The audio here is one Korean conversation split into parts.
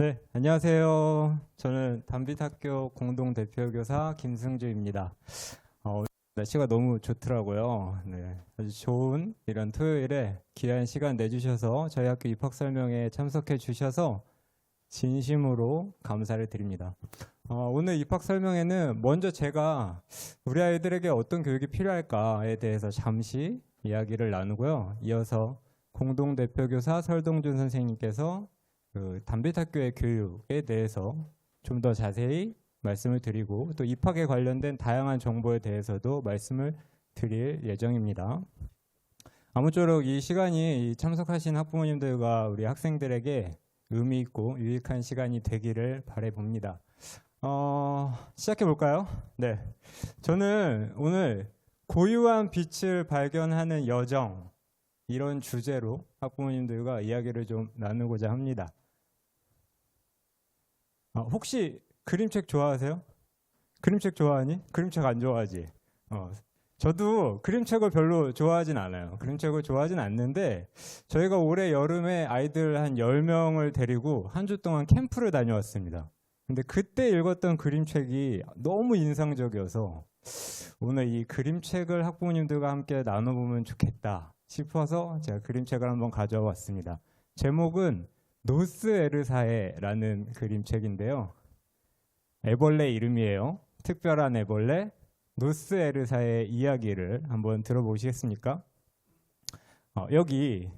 네, 안녕하세요. 저는 담빛학교 공동대표교사 김승주입니다. 오늘 날씨가 너무 좋더라고요. 네, 아주 좋은 이런 토요일에 귀한 시간 내주셔서 저희 학교 입학 설명회에 참석해 주셔서 진심으로 감사를 드립니다. 오늘 입학 설명회는 먼저 제가 우리 아이들에게 어떤 교육이 필요할까에 대해서 잠시 이야기를 나누고요. 이어서 공동대표교사 설동준 선생님께서 담빛학교의 교육에 대해서 좀 더 자세히 말씀을 드리고 또 입학에 관련된 다양한 정보에 대해서도 말씀을 드릴 예정입니다. 아무쪼록 이 시간이 참석하신 학부모님들과 우리 학생들에게 의미 있고 유익한 시간이 되기를 바라봅니다. 시작해 볼까요? 네, 저는 오늘 고유한 빛을 발견하는 여정 이런 주제로 학부모님들과 이야기를 좀 나누고자 합니다. 혹시 그림책 좋아하세요? 그림책 좋아하니? 그림책 안 좋아하지? 저도 그림책을 별로 좋아하진 않아요. 그림책을 좋아하진 않는데 저희가 올해 여름에 아이들 한 10명을 데리고 한 주 동안 캠프를 다녀왔습니다. 근데 그때 읽었던 그림책이 너무 인상적이어서 오늘 이 그림책을 학부모님들과 함께 나눠보면 좋겠다 싶어서 제가 그림책을 한번 가져와 왔습니다. 제목은 노스 에르사에라는 그림책인데요. 애벌레 이름이에요. 특별한 애벌레 노스 에르사의 이야기를 한번 들어보시겠습니까? 여기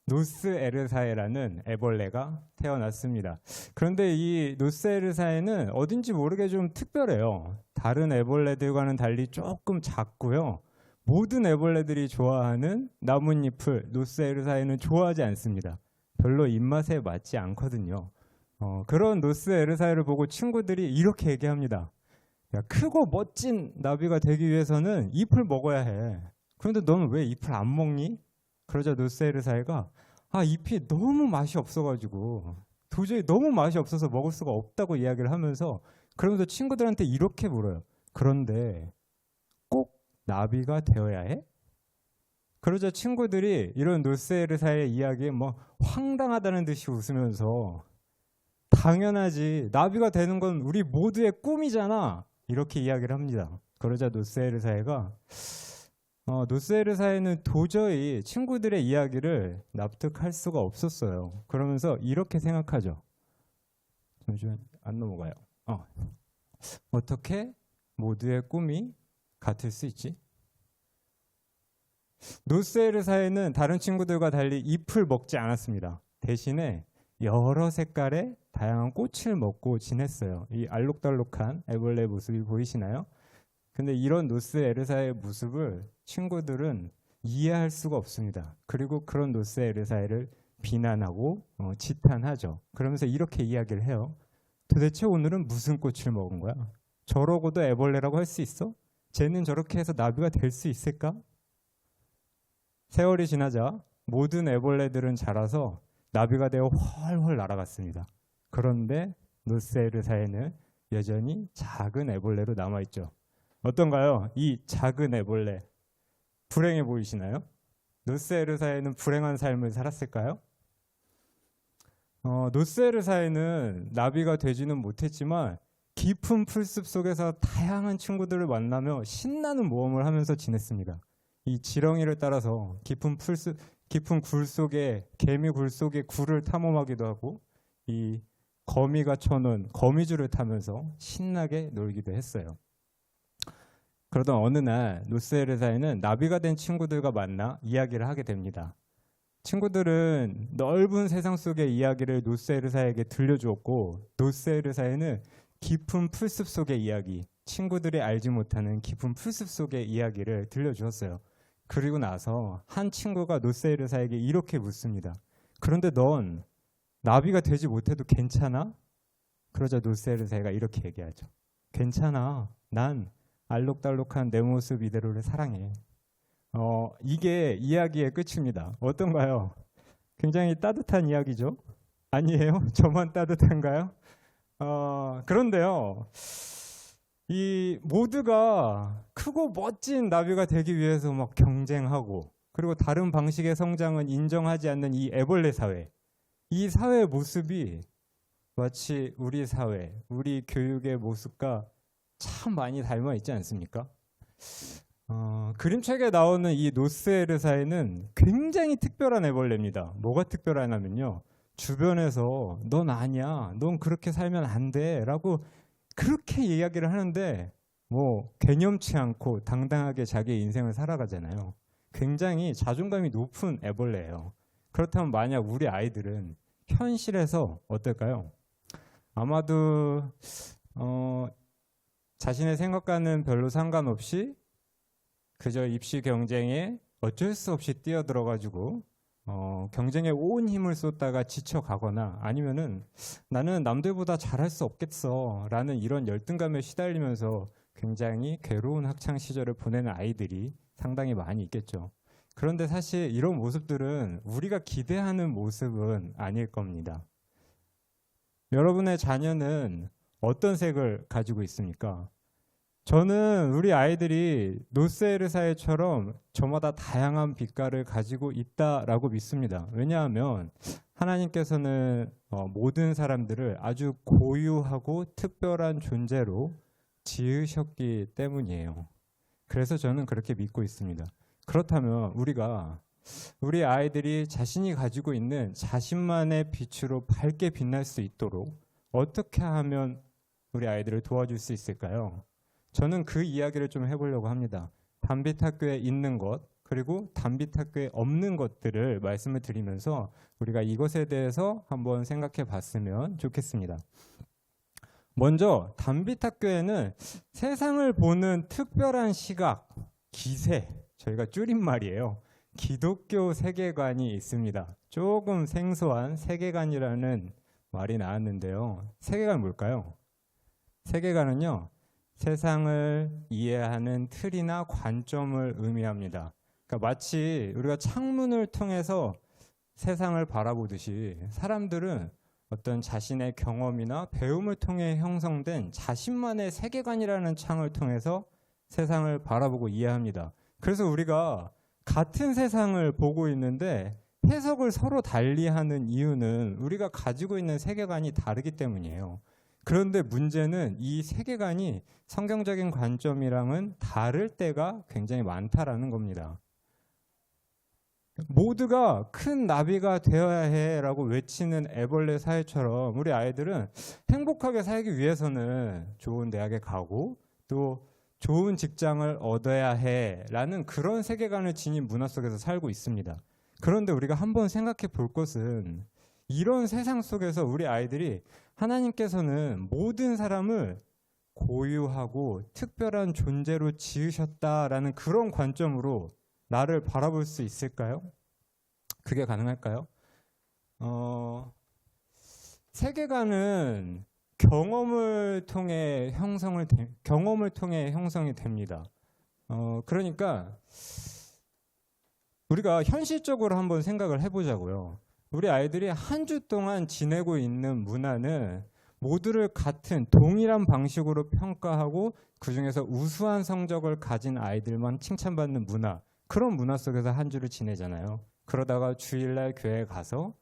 노스 에르사에라는 애벌레가 태어났습니다. 그런데 이 노스 에르사에는 어딘지 모르게 좀 특별해요. 다른 애벌레들과는 달리 조금 작고요. 모든 애벌레들이 좋아하는 나뭇잎을 노스 에르사에는 좋아하지 않습니다. 별로 입맛에 맞지 않거든요. 그런 노스 에르사에를 보고 친구들이 이렇게 얘기합니다. 야, 크고 멋진 나비가 되기 위해서는 잎을 먹어야 해. 그런데 너는 왜 잎을 안 먹니? 그러자 노스 에르사에가 잎이 너무 맛이 없어가지고 도저히 너무 맛이 없어서 먹을 수가 없다고 이야기를 하면서 그러면서 친구들한테 이렇게 물어요. 그런데 꼭 나비가 되어야 해? 그러자 친구들이 이런 노스 에르사의 이야기에 황당하다는 듯이 웃으면서 당연하지, 나비가 되는 건 우리 모두의 꿈이잖아, 이렇게 이야기를 합니다. 그러자 노스 에르사에가 노스 에르사에는 도저히 친구들의 이야기를 납득할 수가 없었어요. 그러면서 이렇게 생각하죠. 잠시만, 안 넘어가요. 어떻게 모두의 꿈이 같을 수 있지? 노스 에르사에는 다른 친구들과 달리 잎을 먹지 않았습니다. 대신에 여러 색깔의 다양한 꽃을 먹고 지냈어요. 이 알록달록한 애벌레 모습이 보이시나요? 근데 이런 노스 에르사의 모습을 친구들은 이해할 수가 없습니다. 그리고 그런 노스 에르사를 비난하고 지탄하죠. 그러면서 이렇게 이야기를 해요. 도대체 오늘은 무슨 꽃을 먹은 거야? 저러고도 애벌레라고 할 수 있어? 쟤는 저렇게 해서 나비가 될 수 있을까? 세월이 지나자 모든 애벌레들은 자라서 나비가 되어 훨훨 날아갔습니다. 그런데 노스 에르사에는 여전히 작은 애벌레로 남아있죠. 어떤가요? 이 작은 애벌레 불행해 보이시나요? 노스 에르사에는 불행한 삶을 살았을까요? 노스 에르사에는 나비가 되지는 못했지만 깊은 풀숲 속에서 다양한 친구들을 만나며 신나는 모험을 하면서 지냈습니다. 이 지렁이를 따라서 깊은 굴 속에, 개미 굴 속에 굴을 탐험하기도 하고 이 거미가 쳐놓은 거미줄을 타면서 신나게 놀기도 했어요. 그러던 어느 날 노스 에르사에는 나비가 된 친구들과 만나 이야기를 하게 됩니다. 친구들은 넓은 세상 속의 이야기를 노스 에르사에게 들려주었고 노스 에르사에는 깊은 풀숲 속의 이야기, 친구들이 알지 못하는 깊은 풀숲 속의 이야기를 들려주었어요. 그리고 나서 한 친구가 노스 에르사에게 이렇게 묻습니다. 그런데 넌 나비가 되지 못해도 괜찮아? 그러자 노스 에르사가 이렇게 얘기하죠. 괜찮아. 난 알록달록한 내 모습 이대로를 사랑해. 이게 이야기의 끝입니다. 어떤가요? 굉장히 따뜻한 이야기죠? 아니에요? 저만 따뜻한가요? 그런데요. 이 모두가 크고 멋진 나비가 되기 위해서 경쟁하고 그리고 다른 방식의 성장은 인정하지 않는 이 애벌레 사회, 이 사회의 모습이 마치 우리 사회, 우리 교육의 모습과 참 많이 닮아 있지 않습니까? 그림책에 나오는 이 노스에르사에는 굉장히 특별한 애벌레입니다. 뭐가 특별하냐면요. 주변에서 넌 아니야, 넌 그렇게 살면 안 돼 라고 그렇게 이야기를 하는데 뭐 개념치 않고 당당하게 자기의 인생을 살아가잖아요. 굉장히 자존감이 높은 애벌레예요. 그렇다면 만약 우리 아이들은 현실에서 어떨까요? 아마도 자신의 생각과는 별로 상관없이 그저 입시 경쟁에 어쩔 수 없이 뛰어들어가지고 경쟁에 온 힘을 쏟다가 지쳐가거나 아니면은 나는 남들보다 잘할 수 없겠어 라는 이런 열등감에 시달리면서 굉장히 괴로운 학창 시절을 보내는 아이들이 상당히 많이 있겠죠. 그런데 사실 이런 모습들은 우리가 기대하는 모습은 아닐 겁니다. 여러분의 자녀는 어떤 색을 가지고 있습니까? 저는 우리 아이들이 노스에르사에처럼 저마다 다양한 빛깔을 가지고 있다라고 믿습니다. 왜냐하면 하나님께서는 모든 사람들을 아주 고유하고 특별한 존재로 지으셨기 때문이에요. 그래서 저는 그렇게 믿고 있습니다. 그렇다면 우리 아이들이 자신이 가지고 있는 자신만의 빛으로 밝게 빛날 수 있도록 어떻게 하면 우리 아이들을 도와줄 수 있을까요? 저는 그 이야기를 좀 해보려고 합니다. 단빛학교에 있는 것 그리고 단빛학교에 없는 것들을 말씀을 드리면서 우리가 이것에 대해서 한번 생각해 봤으면 좋겠습니다. 먼저 단빛학교에는 세상을 보는 특별한 시각, 기세, 저희가 줄임말이에요. 기독교 세계관이 있습니다. 조금 생소한 세계관이라는 말이 나왔는데요. 세계관 뭘까요? 세계관은요. 세상을 이해하는 틀이나 관점을 의미합니다. 그러니까 마치 우리가 창문을 통해서 세상을 바라보듯이 사람들은 어떤 자신의 경험이나 배움을 통해 형성된 자신만의 세계관이라는 창을 통해서 세상을 바라보고 이해합니다. 그래서 우리가 같은 세상을 보고 있는데 해석을 서로 달리하는 이유는 우리가 가지고 있는 세계관이 다르기 때문이에요. 그런데 문제는 이 세계관이 성경적인 관점이랑은 다를 때가 굉장히 많다라는 겁니다. 모두가 큰 나비가 되어야 해라고 외치는 애벌레 사회처럼 우리 아이들은 행복하게 살기 위해서는 좋은 대학에 가고 또 좋은 직장을 얻어야 해라는 그런 세계관을 지닌 문화 속에서 살고 있습니다. 그런데 우리가 한번 생각해 볼 것은 이런 세상 속에서 우리 아이들이 하나님께서는 모든 사람을 고유하고 특별한 존재로 지으셨다라는 그런 관점으로 나를 바라볼 수 있을까요? 그게 가능할까요? 세계관은 경험을 통해 형성이 됩니다. 그러니까 우리가 현실적으로 한번 생각을 해보자고요. 우리 아이들이 한 주 동안 지내고 있는 문화는 모두를 같은 동일한 방식으로 평가하고 그중에서 우수한 성적을 가진 아이들만 칭찬받는 문화, 그런 문화 속에서 한 주를 지내잖아요. 그러다가 주일날 교회에 가서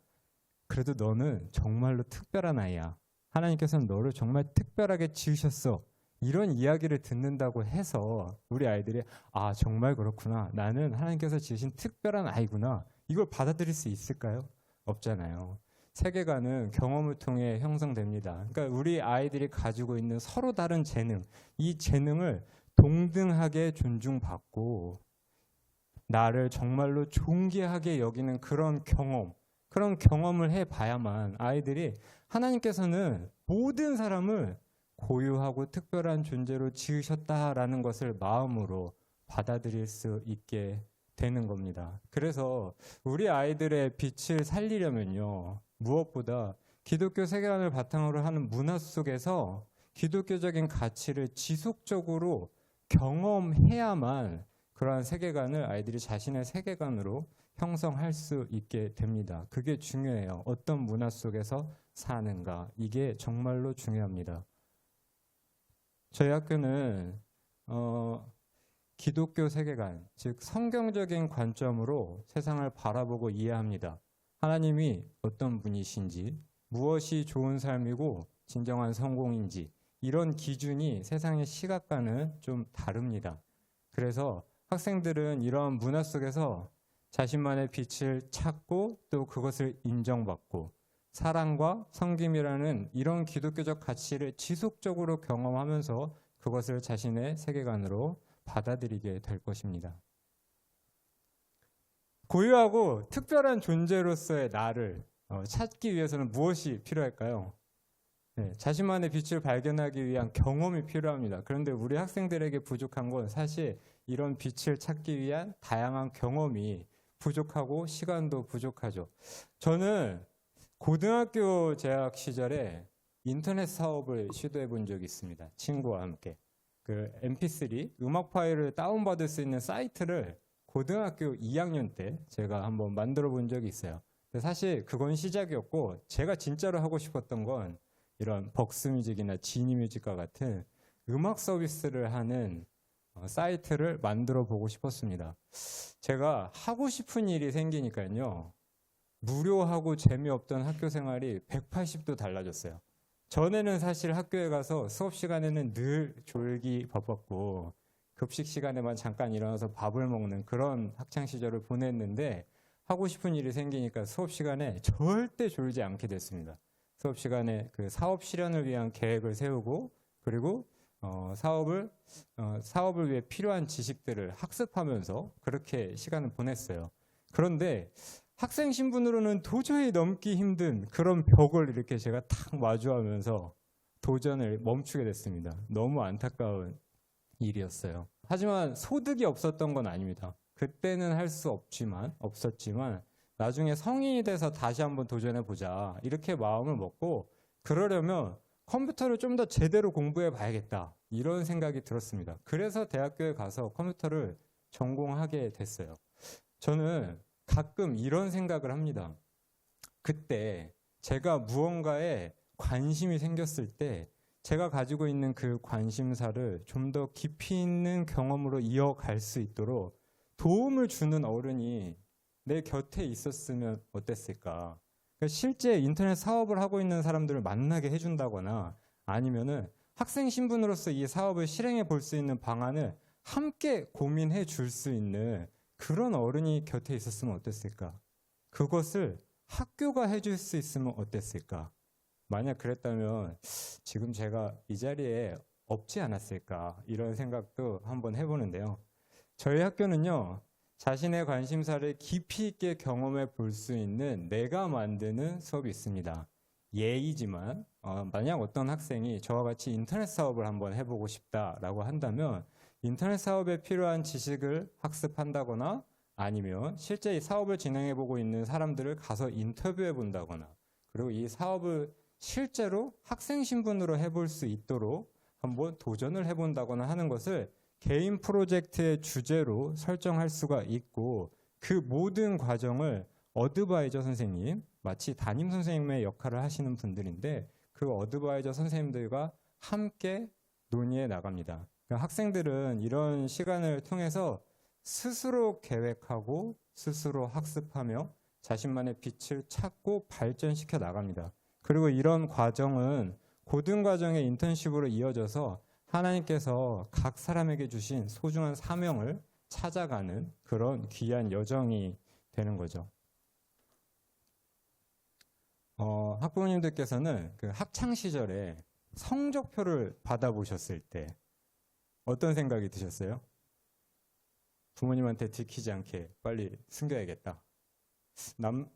그래도 너는 정말로 특별한 아이야. 하나님께서는 너를 정말 특별하게 지으셨어. 이런 이야기를 듣는다고 해서 우리 아이들이 아 정말 그렇구나. 나는 하나님께서 지으신 특별한 아이구나. 이걸 받아들일 수 있을까요? 없잖아요. 세계관은 경험을 통해 형성됩니다. 그러니까 우리 아이들이 가지고 있는 서로 다른 재능, 이 재능을 동등하게 존중받고 나를 정말로 존귀하게 여기는 그런 경험을 해봐야만 아이들이 하나님께서는 모든 사람을 고유하고 특별한 존재로 지으셨다라는 것을 마음으로 받아들일 수 있게 되는 겁니다. 그래서 우리 아이들의 빛을 살리려면요, 무엇보다 기독교 세계관을 바탕으로 하는 문화 속에서 기독교적인 가치를 지속적으로 경험해야만 그러한 세계관을 아이들이 자신의 세계관으로 형성할 수 있게 됩니다. 그게 중요해요. 어떤 문화 속에서 사는가, 이게 정말로 중요합니다. 저희 학교는 기독교 세계관, 즉 성경적인 관점으로 세상을 바라보고 이해합니다. 하나님이 어떤 분이신지, 무엇이 좋은 삶이고 진정한 성공인지, 이런 기준이 세상의 시각과는 좀 다릅니다. 그래서 학생들은 이런 문화 속에서 자신만의 빛을 찾고 또 그것을 인정받고 사랑과 섬김이라는 이런 기독교적 가치를 지속적으로 경험하면서 그것을 자신의 세계관으로 받아들이게 될 것입니다. 고유하고 특별한 존재로서의 나를 찾기 위해서는 무엇이 필요할까요? 네, 자신만의 빛을 발견하기 위한 경험이 필요합니다. 그런데 우리 학생들에게 부족한 건 사실 이런 빛을 찾기 위한 다양한 경험이 부족하고 시간도 부족하죠. 저는 고등학교 재학 시절에 인터넷 사업을 시도해 본 적이 있습니다. 친구와 함께. 그 MP3 음악 파일을 다운받을 수 있는 사이트를 고등학교 2학년 때 제가 한번 만들어 본 적이 있어요. 근데 사실 그건 시작이었고 제가 진짜로 하고 싶었던 건 이런 벅스뮤직이나 지니뮤직과 같은 음악 서비스를 하는 사이트를 만들어 보고 싶었습니다. 제가 하고 싶은 일이 생기니까요. 무료하고 재미없던 학교 생활이 180도 달라졌어요. 전에는 사실 학교에 가서 수업 시간에는 늘 졸기 바빴고 급식 시간에만 잠깐 일어나서 밥을 먹는 그런 학창 시절을 보냈는데 하고 싶은 일이 생기니까 수업 시간에 절대 졸지 않게 됐습니다. 수업 시간에 그 사업 실현을 위한 계획을 세우고 그리고 사업을 위해 필요한 지식들을 학습하면서 그렇게 시간을 보냈어요. 그런데 학생 신분으로는 도저히 넘기 힘든 그런 벽을 이렇게 제가 탁 마주하면서 도전을 멈추게 됐습니다. 너무 안타까운 일이었어요. 하지만 소득이 없었던 건 아닙니다. 그때는 할 수 없었지만 나중에 성인이 돼서 다시 한번 도전해보자 이렇게 마음을 먹고 그러려면 컴퓨터를 좀 더 제대로 공부해 봐야겠다 이런 생각이 들었습니다. 그래서 대학교에 가서 컴퓨터를 전공하게 됐어요. 저는 가끔 이런 생각을 합니다. 그때 제가 무언가에 관심이 생겼을 때 제가 가지고 있는 그 관심사를 좀 더 깊이 있는 경험으로 이어갈 수 있도록 도움을 주는 어른이 내 곁에 있었으면 어땠을까? 그러니까 실제 인터넷 사업을 하고 있는 사람들을 만나게 해준다거나 아니면은 학생 신분으로서 이 사업을 실행해 볼 수 있는 방안을 함께 고민해 줄 수 있는 그런 어른이 곁에 있었으면 어땠을까? 그것을 학교가 해줄 수 있으면 어땠을까? 만약 그랬다면 지금 제가 이 자리에 없지 않았을까? 이런 생각도 한번 해보는데요. 저희 학교는요. 자신의 관심사를 깊이 있게 경험해 볼 수 있는 내가 만드는 수업이 있습니다. 예이지만 만약 어떤 학생이 저와 같이 인터넷 사업을 한번 해보고 싶다라고 한다면 인터넷 사업에 필요한 지식을 학습한다거나 아니면 실제 이 사업을 진행해보고 있는 사람들을 가서 인터뷰해 본다거나 그리고 이 사업을 실제로 학생 신분으로 해볼 수 있도록 한번 도전을 해본다거나 하는 것을 개인 프로젝트의 주제로 설정할 수가 있고 그 모든 과정을 어드바이저 선생님, 마치 담임 선생님의 역할을 하시는 분들인데 그 어드바이저 선생님들과 함께 논의해 나갑니다. 그러니까 학생들은 이런 시간을 통해서 스스로 계획하고 스스로 학습하며 자신만의 빛을 찾고 발전시켜 나갑니다. 그리고 이런 과정은 고등과정의 인턴십으로 이어져서 하나님께서 각 사람에게 주신 소중한 사명을 찾아가는 그런 귀한 여정이 되는 거죠. 학부모님들께서는 그 학창 시절에 성적표를 받아보셨을 때 어떤 생각이 드셨어요? 부모님한테 들키지 않게 빨리 숨겨야겠다.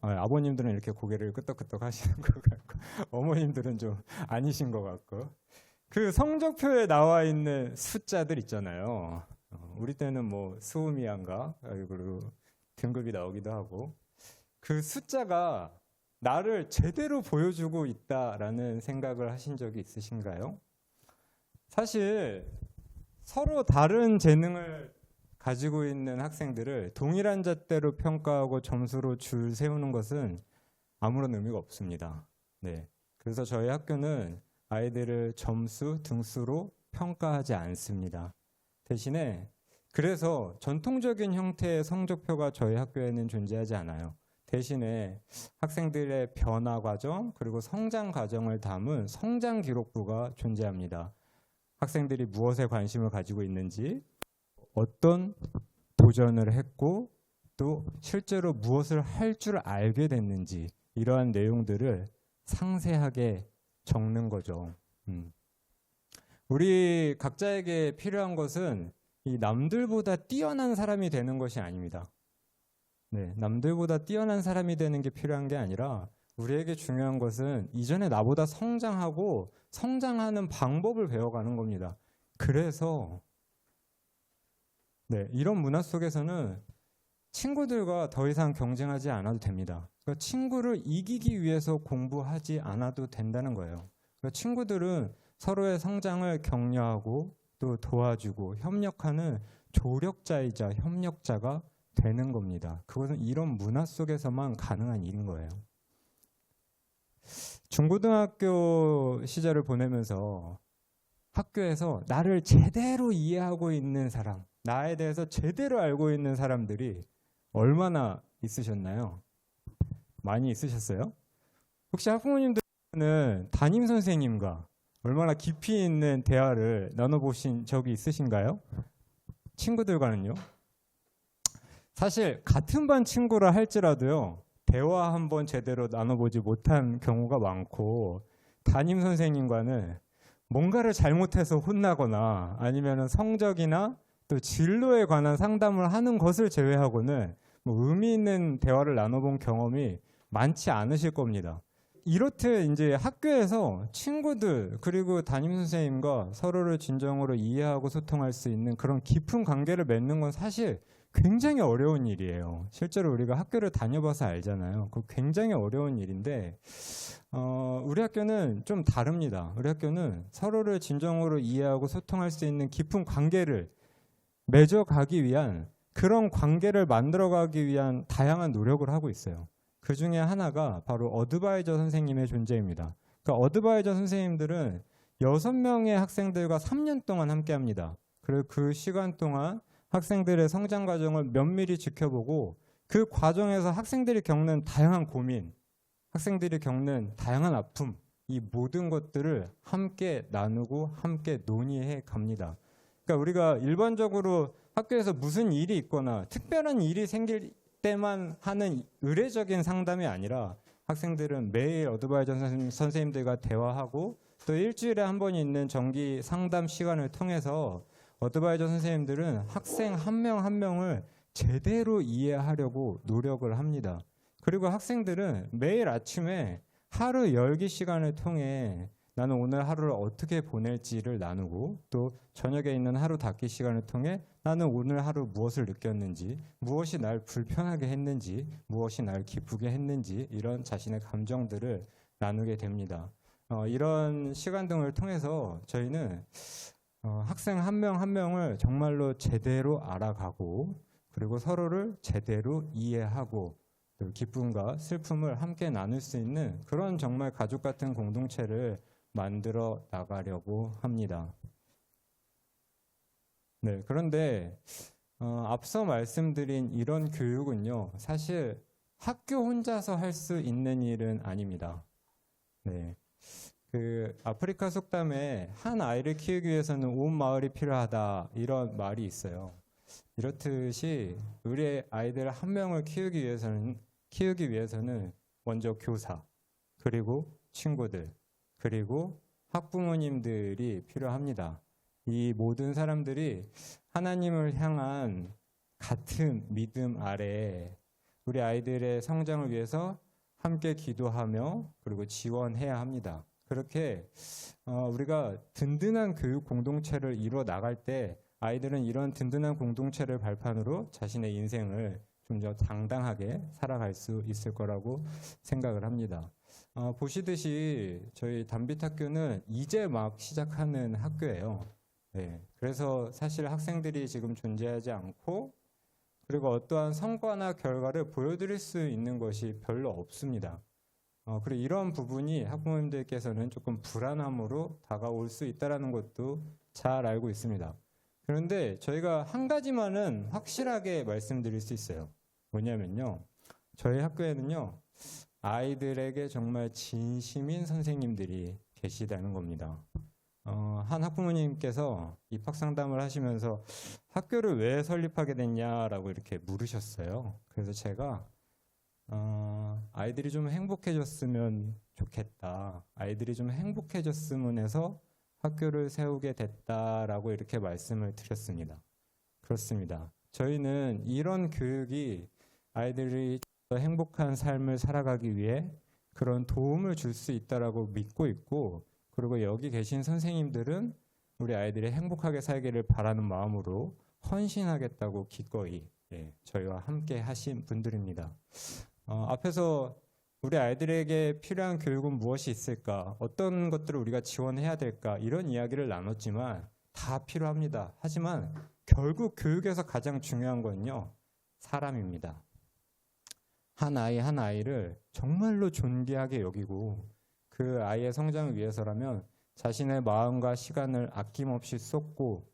아버님들은 이렇게 고개를 끄덕끄덕 하시는 것 같고 어머님들은 좀 아니신 것 같고 그 성적표에 나와 있는 숫자들 있잖아요. 우리 때는 뭐 수음이한가 그리고 등급이 나오기도 하고 그 숫자가 나를 제대로 보여주고 있다라는 생각을 하신 적이 있으신가요? 사실 서로 다른 재능을 가지고 있는 학생들을 동일한 잣대로 평가하고 점수로 줄 세우는 것은 아무런 의미가 없습니다. 네. 그래서 저희 학교는 아이들을 점수, 등수로 평가하지 않습니다. 대신에 그래서 전통적인 형태의 성적표가 저희 학교에는 존재하지 않아요. 대신에 학생들의 변화 과정 그리고 성장 과정을 담은 성장 기록부가 존재합니다. 학생들이 무엇에 관심을 가지고 있는지, 어떤 도전을 했고 또 실제로 무엇을 할 줄 알게 됐는지 이러한 내용들을 상세하게 적는 거죠. 우리 각자에게 필요한 것은 이 남들보다 뛰어난 사람이 되는 것이 아닙니다. 네, 남들보다 뛰어난 사람이 되는 게 필요한 게 아니라 우리에게 중요한 것은 이전에 나보다 성장하고 성장하는 방법을 배워가는 겁니다. 그래서 이런 문화 속에서는 친구들과 더 이상 경쟁하지 않아도 됩니다. 그러니까 친구를 이기기 위해서 공부하지 않아도 된다는 거예요. 그러니까 친구들은 서로의 성장을 격려하고 또 도와주고 협력하는 조력자이자 협력자가 되는 겁니다. 그것은 이런 문화 속에서만 가능한 일인 거예요. 중고등학교 시절을 보내면서 학교에서 나를 제대로 이해하고 있는 사람, 나에 대해서 제대로 알고 있는 사람들이 얼마나 있으셨나요? 많이 있으셨어요? 혹시 학부모님들은 담임 선생님과 얼마나 깊이 있는 대화를 나눠보신 적이 있으신가요? 친구들과는요? 사실 같은 반 친구라 할지라도요, 대화 한번 제대로 나눠보지 못한 경우가 많고, 담임 선생님과는 뭔가를 잘못해서 혼나거나 아니면 성적이나 또 진로에 관한 상담을 하는 것을 제외하고는 뭐 의미 있는 대화를 나눠본 경험이 많지 않으실 겁니다. 이렇듯 이제 학교에서 친구들 그리고 담임 선생님과 서로를 진정으로 이해하고 소통할 수 있는 그런 깊은 관계를 맺는 건 사실 굉장히 어려운 일이에요. 실제로 우리가 학교를 다녀봐서 알잖아요. 그 굉장히 어려운 일인데 우리 학교는 좀 다릅니다. 우리 학교는 서로를 진정으로 이해하고 소통할 수 있는 깊은 관계를 맺어가기 위한 그런 관계를 만들어가기 위한 다양한 노력을 하고 있어요. 그 중에 하나가 바로 어드바이저 선생님의 존재입니다. 그러니까 어드바이저 선생님들은 6명의 학생들과 3년 동안 함께 합니다. 그리고 그 시간 동안 학생들의 성장 과정을 면밀히 지켜보고 그 과정에서 학생들이 겪는 다양한 고민, 학생들이 겪는 다양한 아픔, 이 모든 것들을 함께 나누고 함께 논의해 갑니다. 그러니까 우리가 일반적으로 학교에서 무슨 일이 있거나 특별한 일이 생길 때만 하는 의례적인 상담이 아니라 학생들은 매일 어드바이저 선생님들과 대화하고 또 일주일에 한 번 있는 정기 상담 시간을 통해서 어드바이저 선생님들은 학생 한 명 한 명을 제대로 이해하려고 노력을 합니다. 그리고 학생들은 매일 아침에 하루 열기 시간을 통해 나는 오늘 하루를 어떻게 보낼지를 나누고 또 저녁에 있는 하루 닫기 시간을 통해 나는 오늘 하루 무엇을 느꼈는지, 무엇이 날 불편하게 했는지, 무엇이 날 기쁘게 했는지 이런 자신의 감정들을 나누게 됩니다. 이런 시간 등을 통해서 저희는 학생 한 명 한 명을 정말로 제대로 알아가고 그리고 서로를 제대로 이해하고 기쁨과 슬픔을 함께 나눌 수 있는 그런 정말 가족 같은 공동체를 만들어 나가려고 합니다. 네, 그런데 앞서 말씀드린 이런 교육은요, 사실 학교 혼자서 할 수 있는 일은 아닙니다. 네, 그 아프리카 속담에 한 아이를 키우기 위해서는 온 마을이 필요하다 이런 말이 있어요. 이렇듯이 우리 아이들 한 명을 키우기 위해서는 먼저 교사, 그리고 친구들, 그리고 학부모님들이 필요합니다. 이 모든 사람들이 하나님을 향한 같은 믿음 아래 우리 아이들의 성장을 위해서 함께 기도하며 그리고 지원해야 합니다. 그렇게 우리가 든든한 교육 공동체를 이루어 나갈 때 아이들은 이런 든든한 공동체를 발판으로 자신의 인생을 좀 더 당당하게 살아갈 수 있을 거라고 생각을 합니다. 보시듯이 저희 담빛학교는 이제 막 시작하는 학교예요. 네, 그래서 사실 학생들이 지금 존재하지 않고 그리고 어떠한 성과나 결과를 보여드릴 수 있는 것이 별로 없습니다. 그리고 이런 부분이 학부모님들께서는 조금 불안함으로 다가올 수 있다는 것도 잘 알고 있습니다. 그런데 저희가 한 가지만은 확실하게 말씀드릴 수 있어요. 뭐냐면요. 저희 학교에는요, 아이들에게 정말 진심인 선생님들이 계시다는 겁니다. 한 학부모님께서 입학 상담을 하시면서 학교를 왜 설립하게 됐냐라고 이렇게 물으셨어요. 그래서 제가 아이들이 좀 행복해졌으면 좋겠다. 아이들이 좀 행복해졌으면 해서 학교를 세우게 됐다라고 이렇게 말씀을 드렸습니다. 그렇습니다. 저희는 이런 교육이 아이들이 더 행복한 삶을 살아가기 위해 그런 도움을 줄 수 있다라고 믿고 있고, 그리고 여기 계신 선생님들은 우리 아이들이 행복하게 살기를 바라는 마음으로 헌신하겠다고 기꺼이 저희와 함께 하신 분들입니다. 앞에서 우리 아이들에게 필요한 교육은 무엇이 있을까? 어떤 것들을 우리가 지원해야 될까? 이런 이야기를 나눴지만 다 필요합니다. 하지만 결국 교육에서 가장 중요한 건요, 사람입니다. 한 아이 한 아이를 정말로 존귀하게 여기고 그 아이의 성장을 위해서라면 자신의 마음과 시간을 아낌없이 쏟고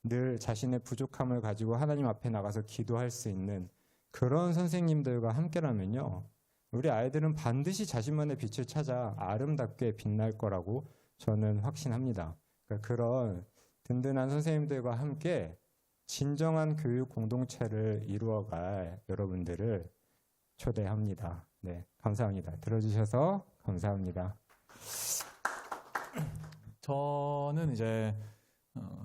늘 자신의 부족함을 가지고 하나님 앞에 나가서 기도할 수 있는 그런 선생님들과 함께라면요, 우리 아이들은 반드시 자신만의 빛을 찾아 아름답게 빛날 거라고 저는 확신합니다. 그러니까 그런 든든한 선생님들과 함께 진정한 교육 공동체를 이루어갈 여러분들을 초대합니다. 네, 감사합니다. 들어주셔서 감사합니다. 저는 이제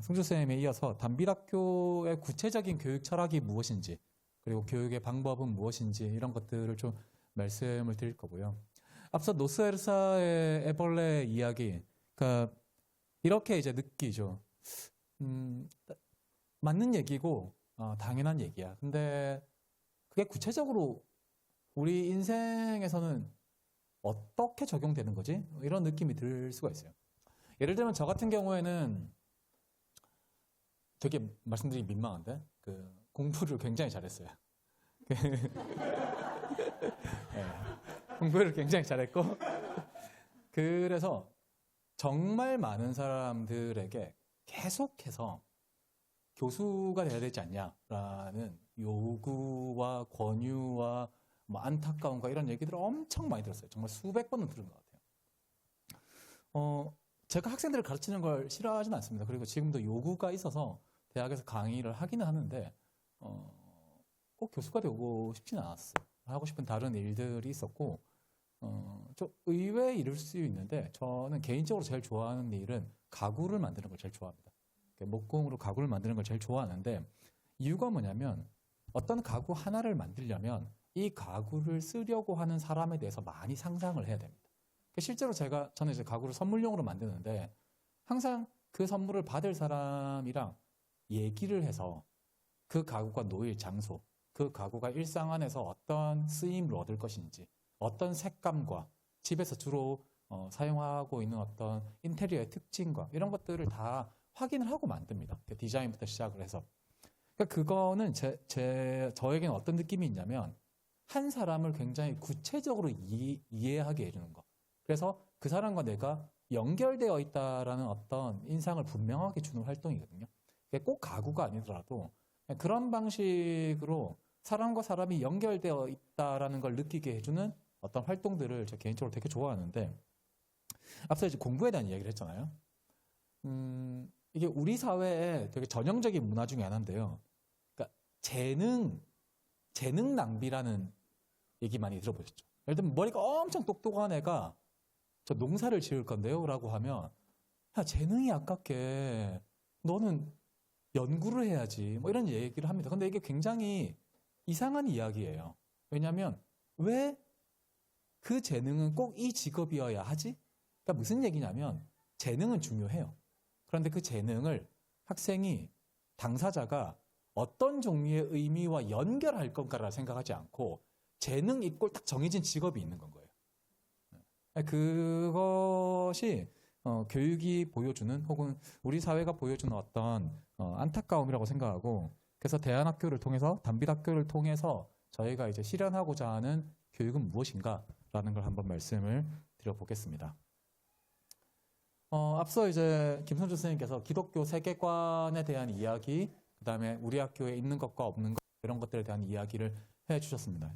승주 쌤에 이어서 단빌학교의 구체적인 교육 철학이 무엇인지, 그리고 교육의 방법은 무엇인지 이런 것들을 좀 말씀을 드릴 거고요. 앞서 노스에르사의 애벌레 이야기, 그러니까 이렇게 이제 느끼죠. 맞는 얘기고 당연한 얘기야. 근데 그게 구체적으로 우리 인생에서는 어떻게 적용되는 거지? 이런 느낌이 들 수가 있어요. 예를 들면 저 같은 경우에는 되게 말씀드리기 민망한데 공부를 굉장히 잘했어요. 네, 공부를 굉장히 잘했고 그래서 정말 많은 사람들에게 계속해서 교수가 돼야 되지 않냐라는 요구와 권유와 뭐 안타까움과 이런 얘기들을 엄청 많이 들었어요. 정말 수백 번은 들은 것 같아요. 제가 학생들을 가르치는 걸 싫어하지는 않습니다. 그리고 지금도 요구가 있어서 대학에서 강의를 하기는 하는데 꼭 교수가 되고 싶지는 않았어요. 하고 싶은 다른 일들이 있었고 좀 의외의 일일 수 있는데 저는 개인적으로 제일 좋아하는 일은 가구를 만드는 걸 제일 좋아합니다. 목공으로 가구를 만드는 걸 제일 좋아하는데 이유가 뭐냐면 어떤 가구 하나를 만들려면 이 가구를 쓰려고 하는 사람에 대해서 많이 상상을 해야 됩니다. 실제로 저는 이제 가구를 선물용으로 만드는데 항상 그 선물을 받을 사람이랑 얘기를 해서 그 가구가 놓일 장소, 그 가구가 일상 안에서 어떤 쓰임을 얻을 것인지, 어떤 색감과 집에서 주로 사용하고 있는 어떤 인테리어의 특징과 이런 것들을 다 확인을 하고 만듭니다. 디자인부터 시작을 해서. 그러니까 그거는 저에게는 어떤 느낌이 있냐면 한 사람을 굉장히 구체적으로 이해하게 해주는 거. 그래서 그 사람과 내가 연결되어 있다라는 어떤 인상을 분명하게 주는 활동이거든요. 꼭 가구가 아니더라도 그런 방식으로 사람과 사람이 연결되어 있다라는 걸 느끼게 해주는 어떤 활동들을 저 개인적으로 되게 좋아하는데 앞서 이제 공부에 대한 이야기를 했잖아요. 이게 우리 사회의 되게 전형적인 문화 중에 하나인데요. 그러니까 재능 낭비라는 얘기 많이 들어보셨죠? 예를 들면 머리가 엄청 똑똑한 애가 저 농사를 지을 건데요 라고 하면 야, 재능이 아깝게 너는 연구를 해야지 뭐 이런 얘기를 합니다. 근데 이게 굉장히 이상한 이야기예요. 왜냐하면 왜 그 재능은 꼭 이 직업이어야 하지? 그러니까 무슨 얘기냐면 재능은 중요해요. 그런데 그 재능을 학생이 당사자가 어떤 종류의 의미와 연결할 건가를 생각하지 않고 재능 이꼴 딱 정해진 직업이 있는 건 거예요. 그것이 교육이 보여주는 혹은 우리 사회가 보여주는 어떤 안타까움이라고 생각하고 그래서 대안학교를 통해서 단빌학교를 통해서 저희가 이제 실현하고자 하는 교육은 무엇인가라는 걸 한번 말씀을 드려보겠습니다. 앞서 이제 김선주 선생님께서 기독교 세계관에 대한 이야기, 그 다음에 우리 학교에 있는 것과 없는 것 이런 것들에 대한 이야기를 주셨습니다.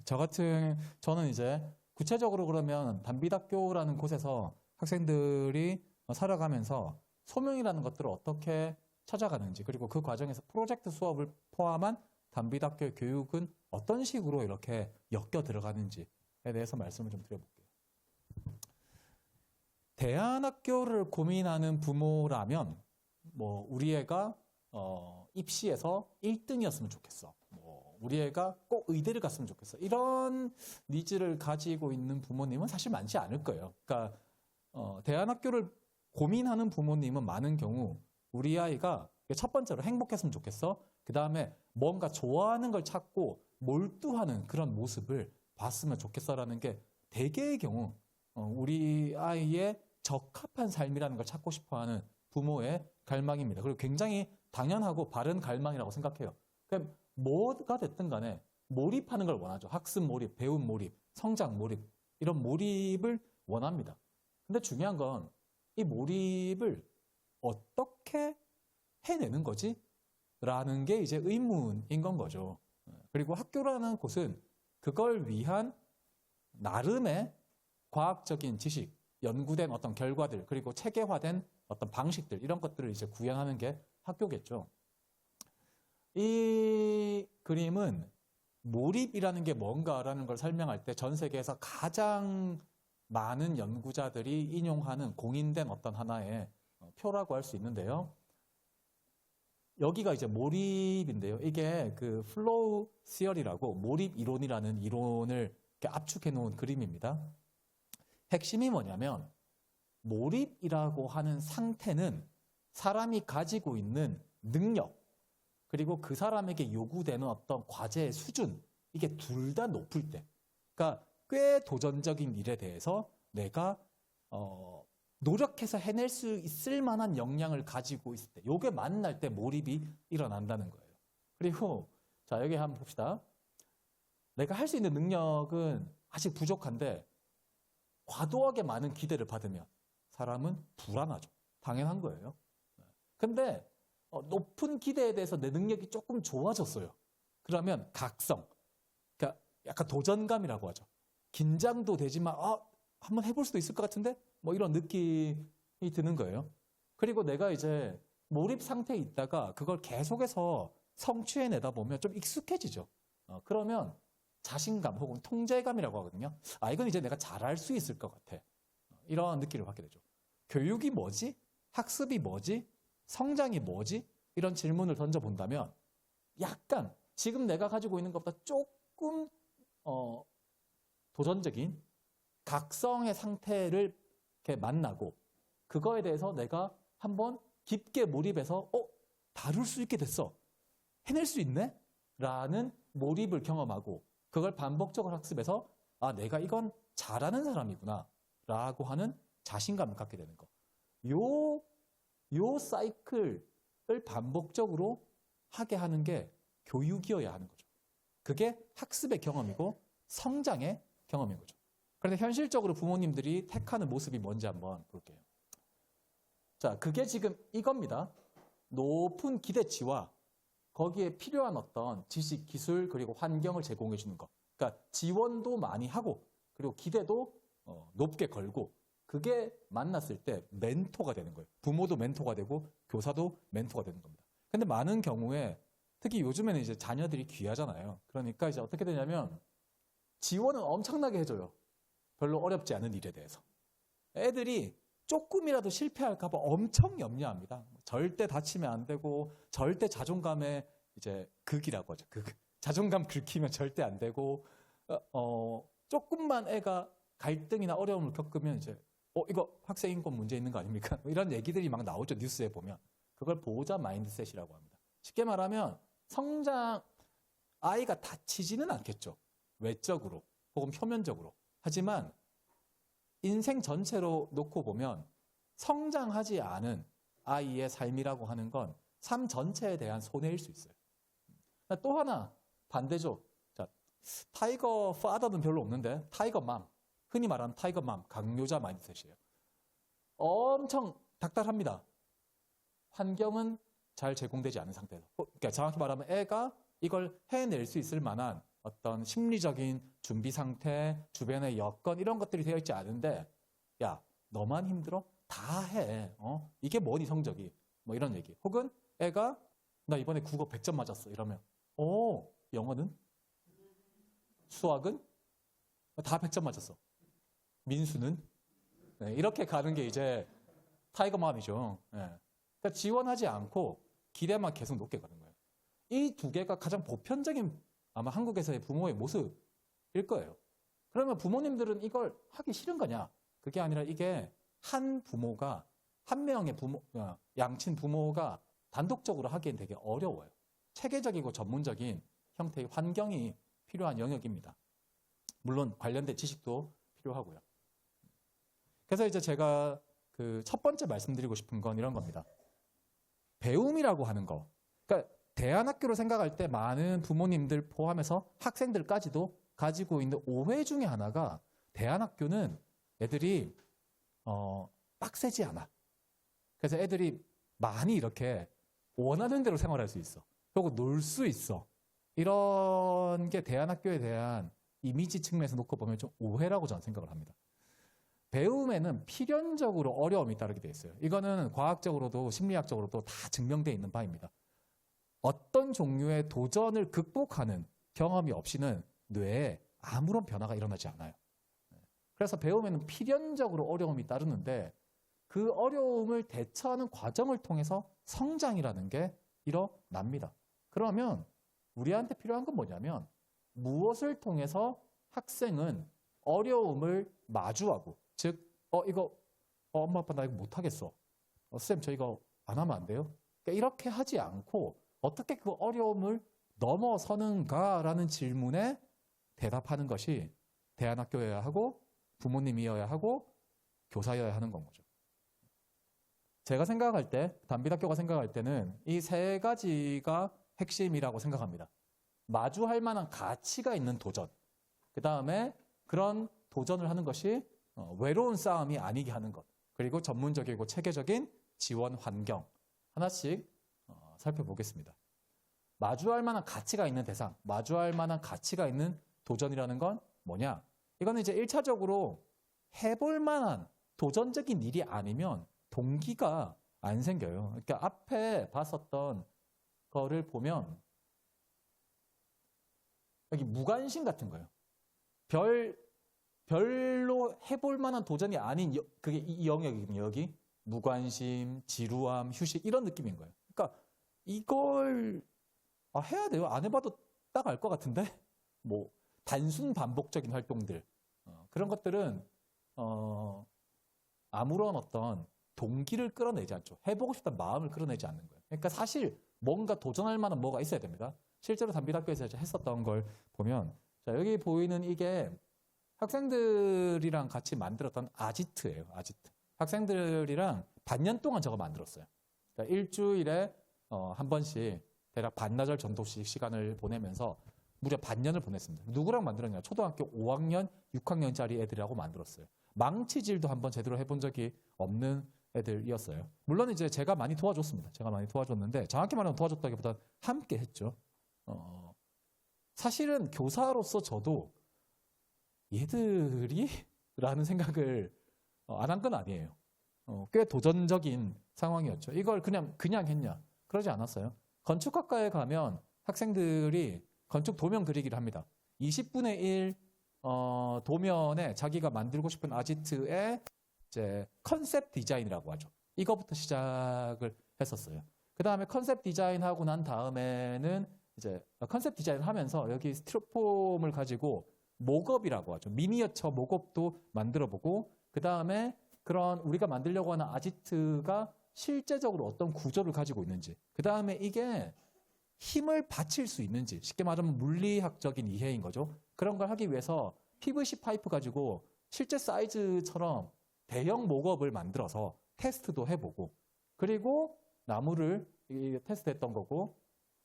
저는 이제 구체적으로 그러면 단비대학교라는 곳에서 학생들이 살아가면서 소명이라는 것들을 어떻게 찾아가는지, 그리고 그 과정에서 프로젝트 수업을 포함한 단비대학교 교육은 어떤 식으로 이렇게 엮여 들어가는지에 대해서 말씀을 좀 드려볼게요. 대안학교를 고민하는 부모라면 뭐 우리 애가 입시에서 1등이었으면 좋겠어. 뭐 우리 애가 꼭 의대를 갔으면 좋겠어. 이런 니즈를 가지고 있는 부모님은 사실 많지 않을 거예요. 그러니까 대안학교를 고민하는 부모님은 많은 경우 우리 아이가 첫 번째로 행복했으면 좋겠어. 그 다음에 뭔가 좋아하는 걸 찾고 몰두하는 그런 모습을 봤으면 좋겠어라는 게 대개의 경우 우리 아이의 적합한 삶이라는 걸 찾고 싶어하는 부모의 갈망입니다. 그리고 굉장히 당연하고 바른 갈망이라고 생각해요. 그러니까 뭐가 됐든 간에 몰입하는 걸 원하죠. 학습 몰입, 배움 몰입, 성장 몰입, 이런 몰입을 원합니다. 근데 중요한 건 이 몰입을 어떻게 해내는 거지? 라는 게 이제 의문인 건 거죠. 그리고 학교라는 곳은 그걸 위한 나름의 과학적인 지식, 연구된 어떤 결과들, 그리고 체계화된 어떤 방식들, 이런 것들을 이제 구현하는 게 학교겠죠. 이 그림은 몰입이라는 게 뭔가라는 걸 설명할 때 전 세계에서 가장 많은 연구자들이 인용하는 공인된 어떤 하나의 표라고 할 수 있는데요. 여기가 이제 몰입인데요. 이게 그 플로우 시어리라고 몰입 이론이라는 이론을 이렇게 압축해 놓은 그림입니다. 핵심이 뭐냐면 몰입이라고 하는 상태는 사람이 가지고 있는 능력, 그리고 그 사람에게 요구되는 어떤 과제의 수준, 이게 둘 다 높을 때, 그러니까 꽤 도전적인 일에 대해서 내가 노력해서 해낼 수 있을 만한 역량을 가지고 있을 때, 요게 만날 때 몰입이 일어난다는 거예요. 그리고 자, 여기 한번 봅시다. 내가 할 수 있는 능력은 아직 부족한데 과도하게 많은 기대를 받으면 사람은 불안하죠. 당연한 거예요. 근데 높은 기대에 대해서 내 능력이 조금 좋아졌어요. 그러면 각성, 그러니까 약간 도전감이라고 하죠. 긴장도 되지만 한번 해볼 수도 있을 것 같은데 뭐 이런 느낌이 드는 거예요. 그리고 내가 이제 몰입 상태에 있다가 그걸 계속해서 성취해내다 보면 좀 익숙해지죠. 그러면 자신감 혹은 통제감이라고 하거든요. 이건 이제 내가 잘할 수 있을 것 같아. 이런 느낌을 받게 되죠. 교육이 뭐지? 학습이 뭐지? 성장이 뭐지? 이런 질문을 던져본다면 약간 지금 내가 가지고 있는 것보다 조금 도전적인 각성의 상태를 이렇게 만나고 그거에 대해서 내가 한번 깊게 몰입해서 다룰 수 있게 됐어. 해낼 수 있네? 라는 몰입을 경험하고 그걸 반복적으로 학습해서 내가 이건 잘하는 사람이구나 라고 하는 자신감을 갖게 되는 거. 요 사이클을 반복적으로 하게 하는 게 교육이어야 하는 거죠. 그게 학습의 경험이고 성장의 경험인 거죠. 그런데 현실적으로 부모님들이 택하는 모습이 뭔지 한번 볼게요. 자, 그게 지금 이겁니다. 높은 기대치와 거기에 필요한 어떤 지식, 기술, 그리고 환경을 제공해 주는 것. 그러니까 지원도 많이 하고 그리고 기대도 높게 걸고 그게 만났을 때 멘토가 되는 거예요. 부모도 멘토가 되고 교사도 멘토가 되는 겁니다. 근데 많은 경우에 특히 요즘에는 이제 자녀들이 귀하잖아요. 그러니까 이제 어떻게 되냐면 지원은 엄청나게 해줘요. 별로 어렵지 않은 일에 대해서. 애들이 조금이라도 실패할까 봐 엄청 염려합니다. 절대 다치면 안 되고 절대 자존감에 이제 극이라고 하죠. 자존감 긁히면 절대 안 되고 조금만 애가 갈등이나 어려움을 겪으면 이제 이거 학생 인권 문제 있는 거 아닙니까? 이런 얘기들이 막 나오죠. 뉴스에 보면. 그걸 보호자 마인드셋이라고 합니다. 쉽게 말하면 아이가 다치지는 않겠죠. 외적으로 혹은 표면적으로. 하지만 인생 전체로 놓고 보면 성장하지 않은 아이의 삶이라고 하는 건 삶 전체에 대한 손해일 수 있어요. 또 하나 반대죠. 자, 타이거 파더는 별로 없는데 타이거 맘, 흔히 말하는 타이거 맘, 강요자 마인드셋이에요. 엄청 닥달합니다. 환경은 잘 제공되지 않은 상태에서. 그러니까 정확히 말하면 애가 이걸 해낼 수 있을 만한 어떤 심리적인 준비 상태, 주변의 여건 이런 것들이 되어 있지 않은데 야, 너만 힘들어? 다 해. 이게 뭐니 성적이? 뭐 이런 얘기. 혹은 애가 나 이번에 국어 100점 맞았어. 이러면 영어는? 수학은? 다 100점 맞았어. 민수는? 네, 이렇게 가는 게 이제 타이거맘이죠. 네. 그러니까 지원하지 않고 기대만 계속 높게 가는 거예요. 이 두 개가 가장 보편적인 아마 한국에서의 부모의 모습일 거예요. 그러면 부모님들은 이걸 하기 싫은 거냐? 그게 아니라 이게 한 부모가 한 명의 양친 부모가 단독적으로 하기엔 되게 어려워요. 체계적이고 전문적인 형태의 환경이 필요한 영역입니다. 물론 관련된 지식도 필요하고요. 그래서 이제 제가 그 첫 번째 말씀드리고 싶은 건 이런 겁니다. 배움이라고 하는 거. 그러니까 대안학교로 생각할 때 많은 부모님들 포함해서 학생들까지도 가지고 있는 오해 중에 하나가 대안학교는 애들이 빡세지 않아. 그래서 애들이 많이 이렇게 원하는 대로 생활할 수 있어. 그리고 놀 수 있어. 이런 게 대안학교에 대한 이미지 측면에서 놓고 보면 좀 오해라고 저는 생각을 합니다. 배움에는 필연적으로 어려움이 따르게 돼 있어요. 이거는 과학적으로도 심리학적으로도 다 증명되어 있는 바입니다. 어떤 종류의 도전을 극복하는 경험이 없이는 뇌에 아무런 변화가 일어나지 않아요. 그래서 배움에는 필연적으로 어려움이 따르는데 그 어려움을 대처하는 과정을 통해서 성장이라는 게 일어납니다. 그러면 우리한테 필요한 건 뭐냐면 무엇을 통해서 학생은 어려움을 마주하고 즉 이거 엄마 아빠 나 이거 못하겠어. 쌤 저 이거 안 하면 안 돼요? 그러니까 이렇게 하지 않고 어떻게 그 어려움을 넘어서는가라는 질문에 대답하는 것이 대안학교여야 하고 부모님이어야 하고 교사여야 하는 건 거죠. 제가 생각할 때 단비학교가 생각할 때는 이 세 가지가 핵심이라고 생각합니다. 마주할 만한 가치가 있는 도전. 그 다음에 그런 도전을 하는 것이 외로운 싸움이 아니게 하는 것. 그리고 전문적이고 체계적인 지원 환경. 하나씩 살펴보겠습니다. 마주할 만한 가치가 있는 대상, 마주할 만한 가치가 있는 도전이라는 건 뭐냐? 이거는 이제 1차적으로 해볼 만한 도전적인 일이 아니면 동기가 안 생겨요. 그러니까 앞에 봤었던 거를 보면 여기 무관심 같은 거예요. 별로 해볼 만한 도전이 아닌 그게 이 영역이거든요. 여기 무관심, 지루함, 휴식 이런 느낌인 거예요. 그러니까 이걸 해야 돼요. 안 해봐도 딱 알 것 같은데 뭐 단순 반복적인 활동들 그런 것들은 아무런 어떤 동기를 끌어내지 않죠. 해보고 싶다는 마음을 끌어내지 않는 거예요. 그러니까 사실 뭔가 도전할 만한 뭐가 있어야 됩니다. 실제로 단비학교에서 했었던 걸 보면 자, 여기 보이는 이게 학생들이랑 같이 만들었던 아지트예요. 아지트. 학생들이랑 반년 동안 저거 만들었어요. 그러니까 일주일에 한 번씩 대략 반나절 정도씩 시간을 보내면서 무려 반년을 보냈습니다. 누구랑 만들었냐? 초등학교 5학년, 6학년짜리 애들하고 만들었어요. 망치질도 한번 제대로 해본 적이 없는 애들이었어요. 물론 이제 제가 많이 도와줬습니다. 제가 많이 도와줬는데 정확히 말하면 도와줬다기보다 함께 했죠. 사실은 교사로서 저도 얘들이? 라는 생각을 안 한 건 아니에요. 꽤 도전적인 상황이었죠. 이걸 그냥 했냐? 그러지 않았어요. 건축학과에 가면 학생들이 건축 도면 그리기를 합니다. 20분의 1 도면에 자기가 만들고 싶은 아지트의 이제 컨셉 디자인이라고 하죠. 이거부터 시작을 했었어요. 그 다음에 컨셉 디자인하고 난 다음에는 이제 컨셉 디자인을 하면서 여기 스티로폼을 가지고 목업이라고 하죠. 미니어처 목업도 만들어보고 그 다음에 그런 우리가 만들려고 하는 아지트가 실제적으로 어떤 구조를 가지고 있는지 그 다음에 이게 힘을 받칠 수 있는지 쉽게 말하면 물리학적인 이해인 거죠. 그런 걸 하기 위해서 PVC 파이프 가지고 실제 사이즈처럼 대형 목업을 만들어서 테스트도 해보고 그리고 나무를 테스트했던 거고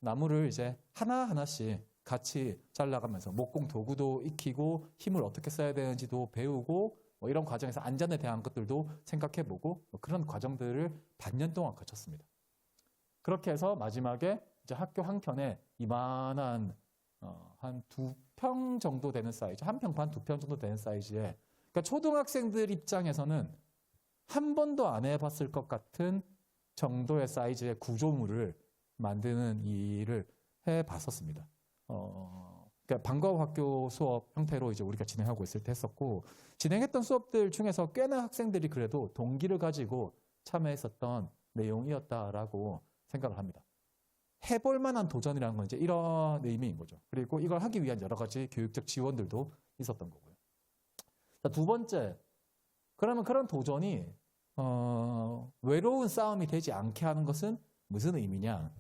나무를 이제 하나하나씩 같이 잘라가면서 목공 도구도 익히고 힘을 어떻게 써야 되는지도 배우고 뭐 이런 과정에서 안전에 대한 것들도 생각해보고 뭐 그런 과정들을 반년 동안 거쳤습니다. 그렇게 해서 마지막에 이제 학교 한켠에 이만한 한 2평 정도 되는 사이즈, 1평 반, 2평 정도 되는 사이즈에, 그러니까 초등학생들 입장에서는 한 번도 안 해봤을 것 같은 정도의 사이즈의 구조물을 만드는 일을 해봤었습니다. 그러니까 방과학교 수업 형태로 이제 우리가 진행하고 있을 때 했었고, 진행했던 수업들 중에서 꽤나 학생들이 그래도 동기를 가지고 참여했었던 내용이었다라고 생각을 합니다. 해볼 만한 도전이라는 건 이제 이런 의미인 거죠. 그리고 이걸 하기 위한 여러 가지 교육적 지원들도 있었던 거고요. 자, 두 번째, 그러면 그런 도전이 외로운 싸움이 되지 않게 하는 것은 무슨 의미냐?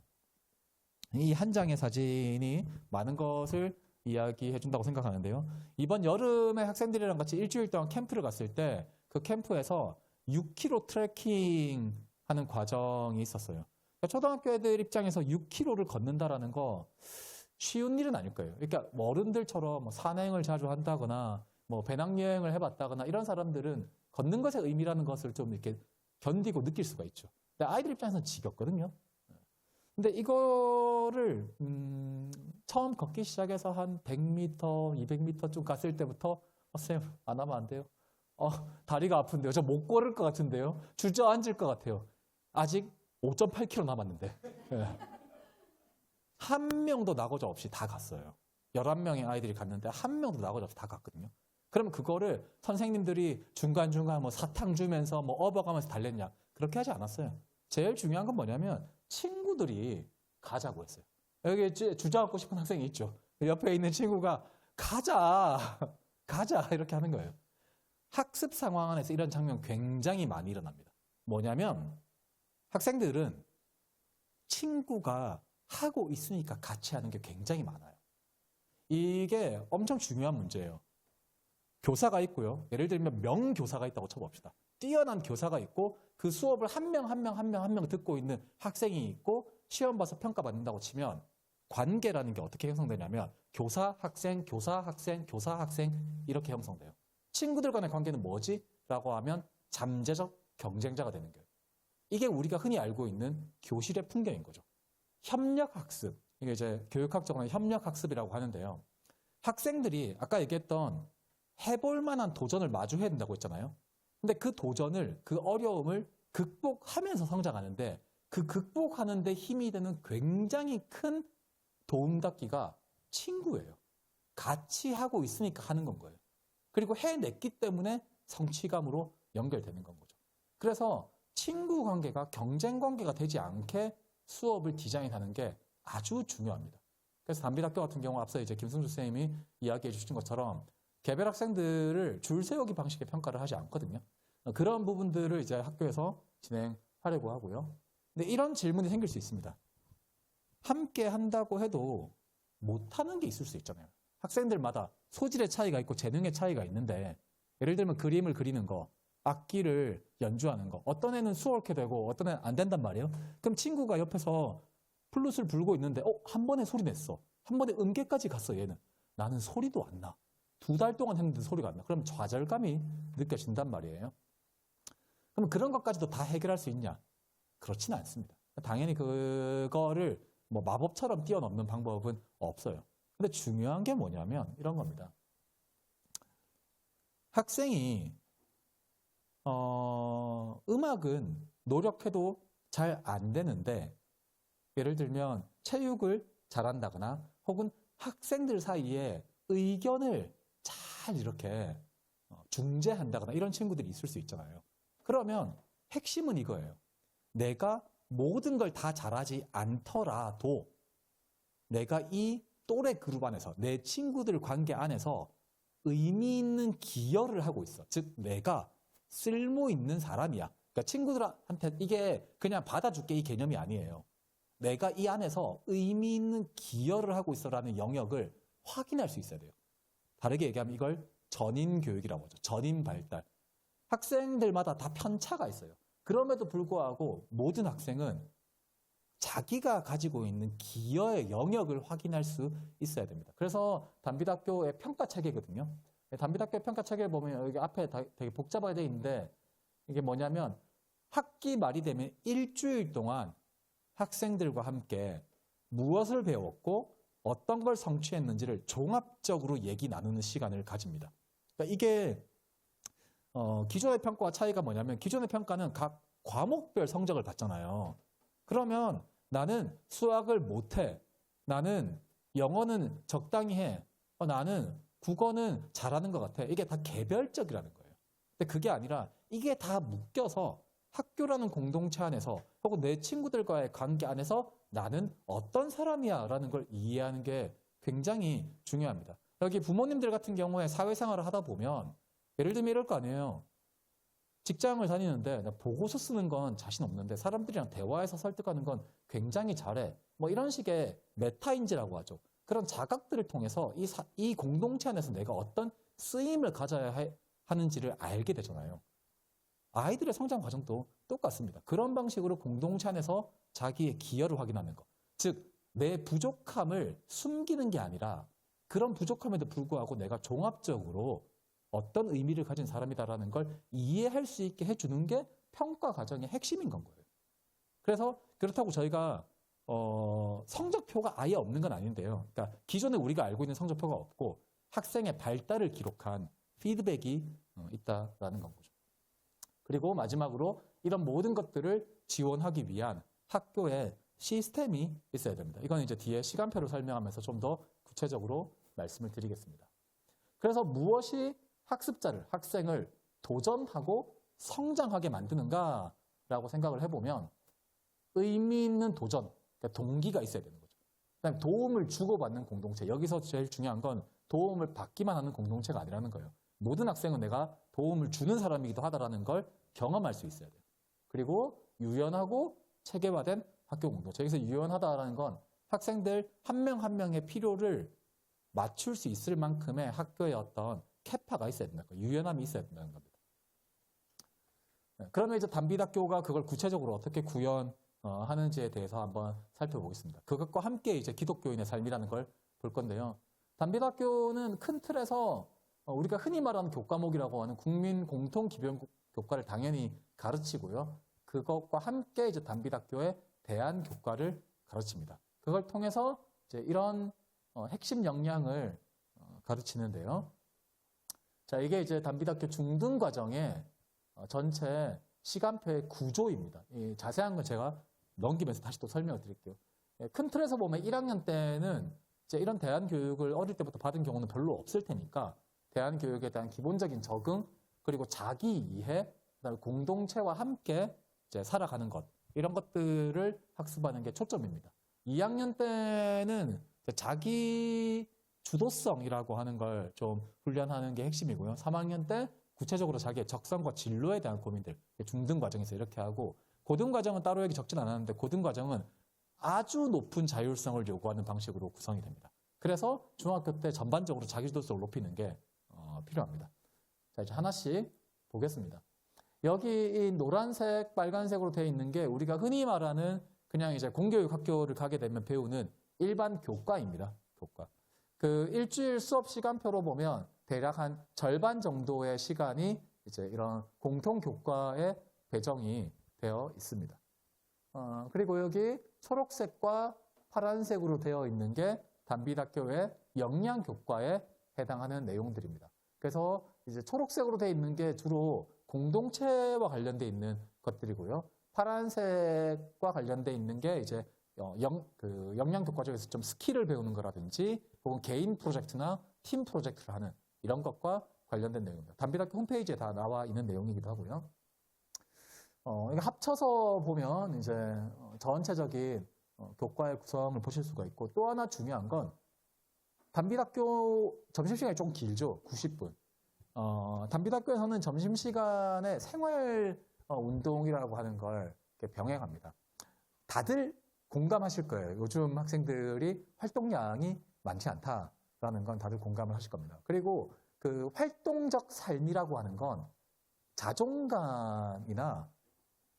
이 한 장의 사진이 많은 것을 이야기해 준다고 생각하는데요. 이번 여름에 학생들이랑 같이 일주일 동안 캠프를 갔을 때 그 캠프에서 6km 트레킹 하는 과정이 있었어요. 그러니까 초등학교 애들 입장에서 6km를 걷는다라는 거 쉬운 일은 아닐 거예요. 그러니까 뭐 어른들처럼 뭐 산행을 자주 한다거나 뭐 배낭여행을 해봤다거나 이런 사람들은 걷는 것의 의미라는 것을 좀 이렇게 견디고 느낄 수가 있죠. 근데 아이들 입장에서는 지겹거든요. 근데 이거를 처음 걷기 시작해서 한 100m, 200m 좀 갔을 때부터 쌤, 안 하면 안 돼요? 다리가 아픈데요. 저 못 걸을 것 같은데요. 주저앉을 것 같아요. 아직 5.8km 남았는데. 한 명도 나고자 없이 다 갔어요. 11명의 아이들이 갔는데 한 명도 나고자 없이 다 갔거든요. 그러면 그거를 선생님들이 중간중간 뭐 사탕 주면서 뭐 업어가면서 달랬냐? 그렇게 하지 않았어요. 제일 중요한 건 뭐냐면 친구들이 가자고 했어요. 여기 주저앉고 싶은 학생이 있죠. 옆에 있는 친구가 가자, 가자 이렇게 하는 거예요. 학습 상황 안에서 이런 장면 굉장히 많이 일어납니다. 뭐냐면 학생들은 친구가 하고 있으니까 같이 하는 게 굉장히 많아요. 이게 엄청 중요한 문제예요. 교사가 있고요. 예를 들면 명교사가 있다고 쳐봅시다. 뛰어난 교사가 있고 그 수업을 한 명 듣고 있는 학생이 있고 시험 봐서 평가받는다고 치면 관계라는 게 어떻게 형성되냐면 교사, 학생, 교사, 학생, 교사, 학생 이렇게 형성돼요. 친구들 간의 관계는 뭐지? 라고 하면 잠재적 경쟁자가 되는 거예요. 이게 우리가 흔히 알고 있는 교실의 풍경인 거죠. 협력학습, 이게 이제 교육학적으로는 협력학습이라고 하는데요. 학생들이 아까 얘기했던 해볼 만한 도전을 마주해야 된다고 했잖아요. 근데 그 도전을, 그 어려움을 극복하면서 성장하는데 그 극복하는데 힘이 되는 굉장히 큰 도움닫기가 친구예요. 같이 하고 있으니까 하는 건 거예요. 그리고 해냈기 때문에 성취감으로 연결되는 건 거죠. 그래서 친구 관계가 경쟁 관계가 되지 않게 수업을 디자인하는 게 아주 중요합니다. 그래서 단비학교 같은 경우 앞서 이제 김승주 선생님이 이야기해 주신 것처럼 개별 학생들을 줄 세우기 방식의 평가를 하지 않거든요. 그런 부분들을 이제 학교에서 진행하려고 하고요. 근데 이런 질문이 생길 수 있습니다. 함께 한다고 해도 못하는 게 있을 수 있잖아요. 학생들마다 소질의 차이가 있고 재능의 차이가 있는데 예를 들면 그림을 그리는 거, 악기를 연주하는 거 어떤 애는 수월하게 되고 어떤 애는 안 된단 말이에요. 그럼 친구가 옆에서 플룻을 불고 있는데 한 번에 소리 냈어. 한 번에 음계까지 갔어 얘는. 나는 소리도 안 나. 2달 동안 했는데 소리가 안 나. 그럼 좌절감이 느껴진단 말이에요. 그럼 그런 것까지도 다 해결할 수 있냐? 그렇지는 않습니다. 당연히 그거를 뭐 마법처럼 뛰어넘는 방법은 없어요. 근데 중요한 게 뭐냐면 이런 겁니다. 학생이 음악은 노력해도 잘 안 되는데 예를 들면 체육을 잘한다거나 혹은 학생들 사이에 의견을 잘 이렇게 중재한다거나 이런 친구들이 있을 수 있잖아요. 그러면 핵심은 이거예요. 내가 모든 걸 다 잘하지 않더라도 내가 이 또래 그룹 안에서 내 친구들 관계 안에서 의미 있는 기여를 하고 있어. 즉 내가 쓸모 있는 사람이야. 그러니까 친구들한테 이게 그냥 받아줄게 이 개념이 아니에요. 내가 이 안에서 의미 있는 기여를 하고 있어라는 영역을 확인할 수 있어야 돼요. 다르게 얘기하면 이걸 전인 교육이라고 하죠. 전인 발달. 학생들마다 다 편차가 있어요. 그럼에도 불구하고 모든 학생은 자기가 가지고 있는 기여의 영역을 확인할 수 있어야 됩니다. 그래서 단비학교의 평가 체계거든요. 단비학교의 평가 체계를 보면 여기 앞에 되게 복잡하게 되어 있는데 이게 뭐냐면 학기 말이 되면 일주일 동안 학생들과 함께 무엇을 배웠고 어떤 걸 성취했는지를 종합적으로 얘기 나누는 시간을 가집니다. 그러니까 이게 기존의 평가와 차이가 뭐냐면 기존의 평가는 각 과목별 성적을 봤잖아요. 그러면 나는 수학을 못해. 나는 영어는 적당히 해. 나는 국어는 잘하는 것 같아. 이게 다 개별적이라는 거예요. 근데 그게 아니라 이게 다 묶여서 학교라는 공동체 안에서 혹은 내 친구들과의 관계 안에서 나는 어떤 사람이야 라는 걸 이해하는 게 굉장히 중요합니다. 여기 부모님들 같은 경우에 사회생활을 하다 보면 예를 들면 이럴 거 아니에요. 직장을 다니는데 나 보고서 쓰는 건 자신 없는데 사람들이랑 대화해서 설득하는 건 굉장히 잘해. 뭐 이런 식의 메타인지라고 하죠. 그런 자각들을 통해서 이 공동체 안에서 내가 어떤 쓰임을 가져야 하는지를 알게 되잖아요. 아이들의 성장 과정도 똑같습니다. 그런 방식으로 공동체 안에서 자기의 기여를 확인하는 것. 즉, 내 부족함을 숨기는 게 아니라 그런 부족함에도 불구하고 내가 종합적으로 어떤 의미를 가진 사람이다라는 걸 이해할 수 있게 해주는 게 평가 과정의 핵심인 건 거예요. 그래서 그렇다고 저희가 성적표가 아예 없는 건 아닌데요. 그러니까 기존에 우리가 알고 있는 성적표가 없고 학생의 발달을 기록한 피드백이 있다라는 건 거죠. 그리고 마지막으로 이런 모든 것들을 지원하기 위한 학교의 시스템이 있어야 됩니다. 이건 이제 뒤에 시간표를 설명하면서 좀 더 구체적으로 말씀을 드리겠습니다. 그래서 무엇이 학습자를, 학생을 도전하고 성장하게 만드는가라고 생각을 해보면 의미 있는 도전, 그러니까 동기가 있어야 되는 거죠. 그다음에 도움을 주고받는 공동체. 여기서 제일 중요한 건 도움을 받기만 하는 공동체가 아니라는 거예요. 모든 학생은 내가 도움을 주는 사람이기도 하다라는 걸 경험할 수 있어야 돼요. 그리고 유연하고 체계화된 학교 공동체. 여기서 유연하다라는 건 학생들 한 명 한 명의 필요를 맞출 수 있을 만큼의 학교의 어떤 캐파가 있어야 된다는 거예요. 유연함이 있어야 된다는 겁니다. 그러면 이제 단비학교가 그걸 구체적으로 어떻게 구현하는지에 대해서 한번 살펴보겠습니다. 그것과 함께 이제 기독교인의 삶이라는 걸 볼 건데요. 단비학교는 큰 틀에서 우리가 흔히 말하는 교과목이라고 하는 국민 공통 기본 교과를 당연히 가르치고요. 그것과 함께 이제 단비학교의 대안 교과를 가르칩니다. 그걸 통해서 이제 이런 핵심 역량을 가르치는데요. 자, 이게 이제 단비학교 중등 과정의 전체 시간표의 구조입니다. 이 자세한 건 제가 넘기면서 다시 또 설명을 드릴게요. 큰 틀에서 보면 1학년 때는 이제 이런 대안 교육을 어릴 때부터 받은 경우는 별로 없을 테니까 대안 교육에 대한 기본적인 적응, 그리고 자기 이해, 그다음에 공동체와 함께 이제 살아가는 것, 이런 것들을 학습하는 게 초점입니다. 2학년 때는 자기 주도성이라고 하는 걸 좀 훈련하는 게 핵심이고요. 3학년 때 구체적으로 자기의 적성과 진로에 대한 고민들, 중등 과정에서 이렇게 하고, 고등 과정은 따로 여기 적진 않았는데 고등 과정은 아주 높은 자율성을 요구하는 방식으로 구성이 됩니다. 그래서 중학교 때 전반적으로 자기 주도성을 높이는 게 필요합니다. 자, 이제 하나씩 보겠습니다. 여기 이 노란색, 빨간색으로 되어 있는 게 우리가 흔히 말하는 그냥 이제 공교육 학교를 가게 되면 배우는 일반 교과입니다. 교과. 그 일주일 수업 시간표로 보면 대략 한 절반 정도의 시간이 이제 이런 공통 교과에 배정이 되어 있습니다. 그리고 여기 초록색과 파란색으로 되어 있는 게 단비학교의 역량 교과에 해당하는 내용들입니다. 그래서 이제 초록색으로 되어 있는 게 주로 공동체와 관련되어 있는 것들이고요. 파란색과 관련되어 있는 게 이제 역량 교과 중에서 좀 스킬을 배우는 거라든지 혹은 개인 프로젝트나 팀 프로젝트를 하는 이런 것과 관련된 내용입니다. 단비학교 홈페이지에 다 나와 있는 내용이기도 하고요. 이거 합쳐서 보면 이제 전체적인 교과의 구성을 보실 수가 있고, 또 하나 중요한 건 단비학교 점심시간이 좀 길죠. 90분. 단비학교에서는 점심시간에 생활 운동이라고 하는 걸 이렇게 병행합니다. 다들 공감하실 거예요. 요즘 학생들이 활동량이 많지 않다라는 건 다들 공감을 하실 겁니다. 그리고 그 활동적 삶이라고 하는 건 자존감이나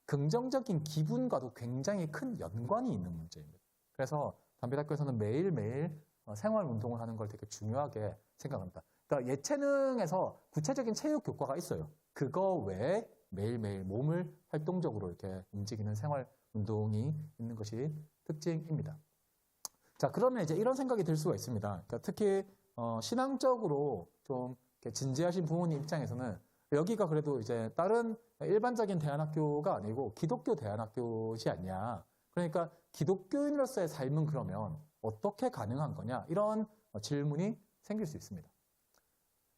긍정적인 기분과도 굉장히 큰 연관이 있는 문제입니다. 그래서 단비학교에서는 매일매일 생활 운동을 하는 걸 되게 중요하게 생각합니다. 그러니까 예체능에서 구체적인 체육 교과가 있어요. 그거 외에 매일매일 몸을 활동적으로 이렇게 움직이는 생활 운동이 있는 것이 특징입니다. 자, 그러면 이제 이런 생각이 들 수가 있습니다. 그러니까 특히 신앙적으로 좀 이렇게 진지하신 부모님 입장에서는 여기가 그래도 이제 다른 일반적인 대안학교가 아니고 기독교 대안학교지 않냐. 그러니까 기독교인으로서의 삶은 그러면 어떻게 가능한 거냐. 이런 질문이 생길 수 있습니다.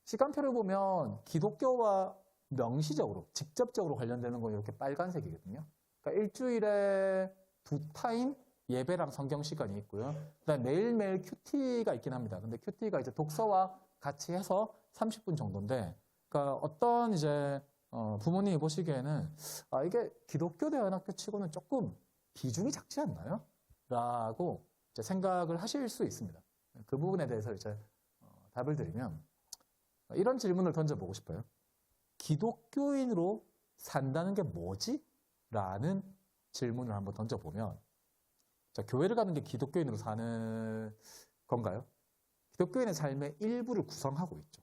시간표를 보면 기독교와 명시적으로, 직접적으로 관련되는 건 이렇게 빨간색이거든요. 그러니까 일주일에 2타임 예배랑 성경 시간이 있고요. 그다음에 매일매일 큐티가 있긴 합니다. 근데 큐티가 이제 독서와 같이 해서 30분 정도인데, 그러니까 어떤 이제 부모님이 보시기에는 이게 기독교 대안학교 치고는 조금 비중이 작지 않나요? 라고 이제 생각을 하실 수 있습니다. 그 부분에 대해서 이제 답을 드리면 이런 질문을 던져보고 싶어요. 기독교인으로 산다는 게 뭐지? 라는 질문을 한번 던져보면, 자, 교회를 가는 게 기독교인으로 사는 건가요? 기독교인의 삶의 일부를 구성하고 있죠.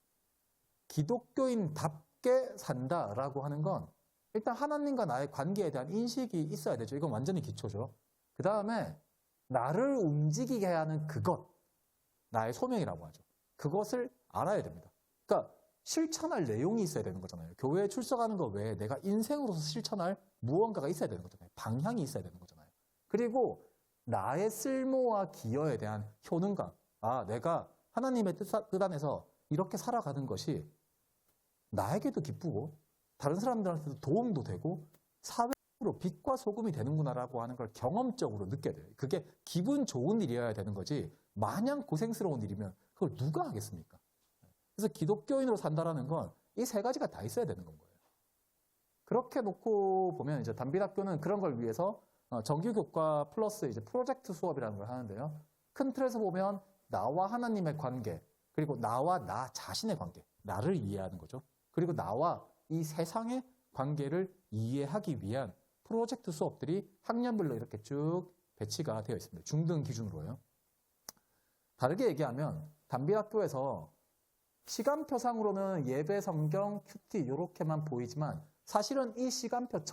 기독교인답게 산다라고 하는 건 일단 하나님과 나의 관계에 대한 인식이 있어야 되죠. 이건 완전히 기초죠. 그 다음에 나를 움직이게 하는 그것, 나의 소명이라고 하죠. 그것을 알아야 됩니다. 그러니까 실천할 내용이 있어야 되는 거잖아요. 교회에 출석하는 것 외에 내가 인생으로서 실천할 무언가가 있어야 되는 거잖아요. 방향이 있어야 되는 거잖아요. 그리고 나의 쓸모와 기여에 대한 효능감. 내가 하나님의 뜻 안에서 이렇게 살아가는 것이 나에게도 기쁘고 다른 사람들한테도 도움도 되고 사회적으로 빛과 소금이 되는구나라고 하는 걸 경험적으로 느껴야 돼요. 그게 기분 좋은 일이어야 되는 거지 마냥 고생스러운 일이면 그걸 누가 하겠습니까? 그래서 기독교인으로 산다라는 건 이 세 가지가 다 있어야 되는 건 거예요. 그렇게 놓고 보면 이제 단빛학교는 그런 걸 위해서 정규교과 플러스 이제 프로젝트 수업이라는 걸 하는데요. 큰 틀에서 보면 나와 하나님의 관계, 그리고 나와 나 자신의 관계, 나를 이해하는 거죠. 그리고 나와 이 세상의 관계를 이해하기 위한 프로젝트 수업들이 학년별로 이렇게 쭉 배치가 되어 있습니다. 중등 기준으로요. 다르게 얘기하면 단빛학교에서 시간표상으로는 예배, 성경, 큐티 이렇게만 보이지만 사실은 이 시간표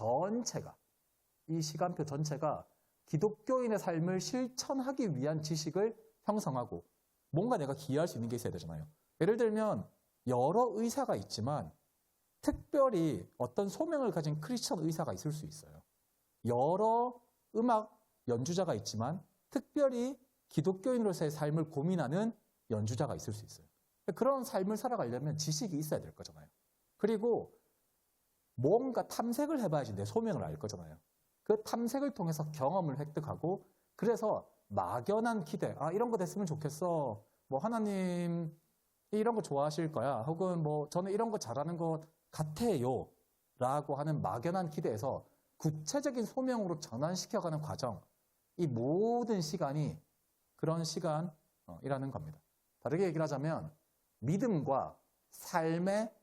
전체가 기독교인의 삶을 실천하기 위한 지식을 형성하고 뭔가 내가 기여할 수 있는 게 있어야 되잖아요. 예를 들면 여러 의사가 있지만 특별히 어떤 소명을 가진 크리스천 의사가 있을 수 있어요. 여러 음악 연주자가 있지만 특별히 기독교인으로서의 삶을 고민하는 연주자가 있을 수 있어요. 그런 삶을 살아가려면 지식이 있어야 될 거잖아요. 그리고 뭔가 탐색을 해봐야지 내 소명을 알 거잖아요. 그 탐색을 통해서 경험을 획득하고 그래서 막연한 기대, 이런 거 됐으면 좋겠어. 뭐 하나님 이런 거 좋아하실 거야. 혹은 뭐 저는 이런 거 잘하는 것 같아요. 라고 하는 막연한 기대에서 구체적인 소명으로 전환시켜가는 과정. 이 모든 시간이 그런 시간이라는 겁니다. 다르게 얘기를 하자면 믿음과 삶의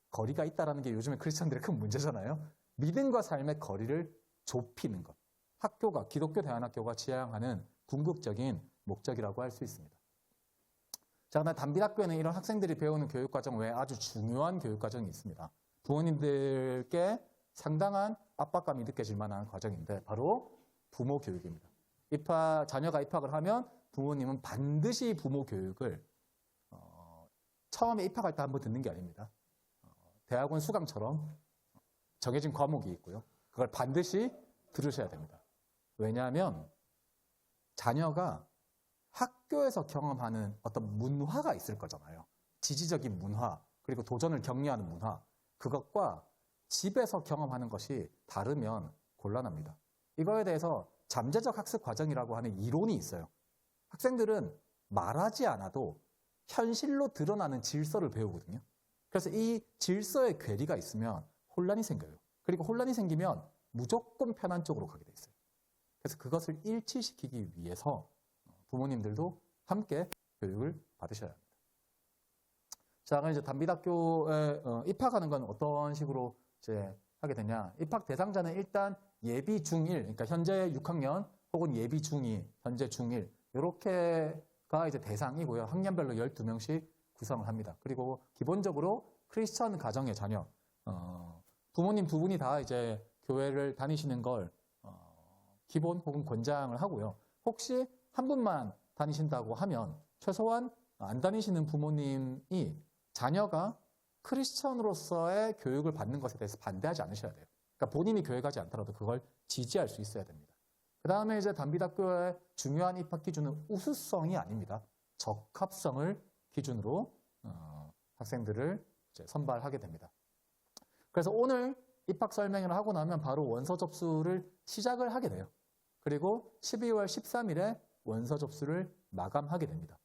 거리가 있다는 게 요즘에 크리스천들의 큰 문제잖아요. 믿음과 삶의 거리를 좁히는 것. 학교가, 기독교 대안학교가 지향하는 궁극적인 목적이라고 할 수 있습니다. 자, 그다음 단빛학교에는 이런 학생들이 배우는 교육과정 외에 아주 중요한 교육과정이 있습니다. 부모님들께 상당한 압박감이 느껴질 만한 과정인데 바로 부모 교육입니다. 자녀가 입학을 하면 부모님은 반드시 부모 교육을 처음에 입학할 때 한번 듣는 게 아닙니다. 대학원 수강처럼 정해진 과목이 있고요. 그걸 반드시 들으셔야 됩니다. 왜냐하면 자녀가 학교에서 경험하는 어떤 문화가 있을 거잖아요. 지지적인 문화, 그리고 도전을 격려하는 문화. 그것과 집에서 경험하는 것이 다르면 곤란합니다. 이거에 대해서 잠재적 학습 과정이라고 하는 이론이 있어요. 학생들은 말하지 않아도 현실로 드러나는 질서를 배우거든요. 그래서 이 질서의 괴리가 있으면 혼란이 생겨요. 그리고 혼란이 생기면 무조건 편한 쪽으로 가게 돼 있어요. 그래서 그것을 일치시키기 위해서 부모님들도 함께 교육을 받으셔야 합니다. 자, 그럼 이제 단빛학교에 입학하는 건 어떤 식으로 이제 하게 되냐? 입학 대상자는 일단 예비 중1, 그러니까 현재 6학년 혹은 예비 중2, 현재 중1 이렇게가 이제 대상이고요. 학년별로 12명씩 구성을 합니다. 그리고 기본적으로 크리스천 가정의 자녀, 부모님 두 분이 다 이제 교회를 다니시는 걸 기본 혹은 권장을 하고요. 혹시 한 분만 다니신다고 하면 최소한 안 다니시는 부모님이 자녀가 크리스천으로서의 교육을 받는 것에 대해서 반대하지 않으셔야 돼요. 그러니까 본인이 교회 가지 않더라도 그걸 지지할 수 있어야 됩니다. 그 다음에 이제 단비대학교의 중요한 입학 기준은 우수성이 아닙니다. 적합성을 기준으로 학생들을 이제 선발하게 됩니다. 그래서 오늘 입학 설명회를 하고 나면 바로 원서 접수를 시작을 하게 돼요. 그리고 12월 13일에 원서 접수를 마감하게 됩니다.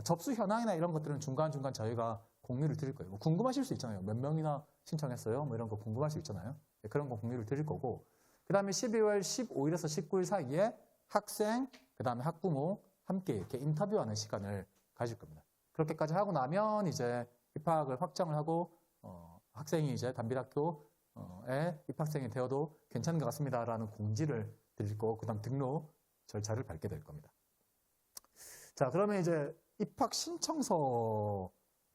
접수 현황이나 이런 것들은 중간중간 저희가 공유를 드릴 거예요. 뭐 궁금하실 수 있잖아요. 몇 명이나 신청했어요? 뭐 이런 거 궁금할 수 있잖아요. 네, 그런 거 공유를 드릴 거고. 그 다음에 12월 15일에서 19일 사이에 학생, 그 다음에 학부모 함께 이렇게 인터뷰하는 시간을 가질 겁니다. 그렇게까지 하고 나면 이제 입학을 확정을 하고 학생이 이제 단비대학교에 입학생이 되어도 괜찮은 것 같습니다라는 공지를 드릴 거고, 그 다음 등록 절차를 밟게 될 겁니다. 자, 그러면 이제 입학 신청서에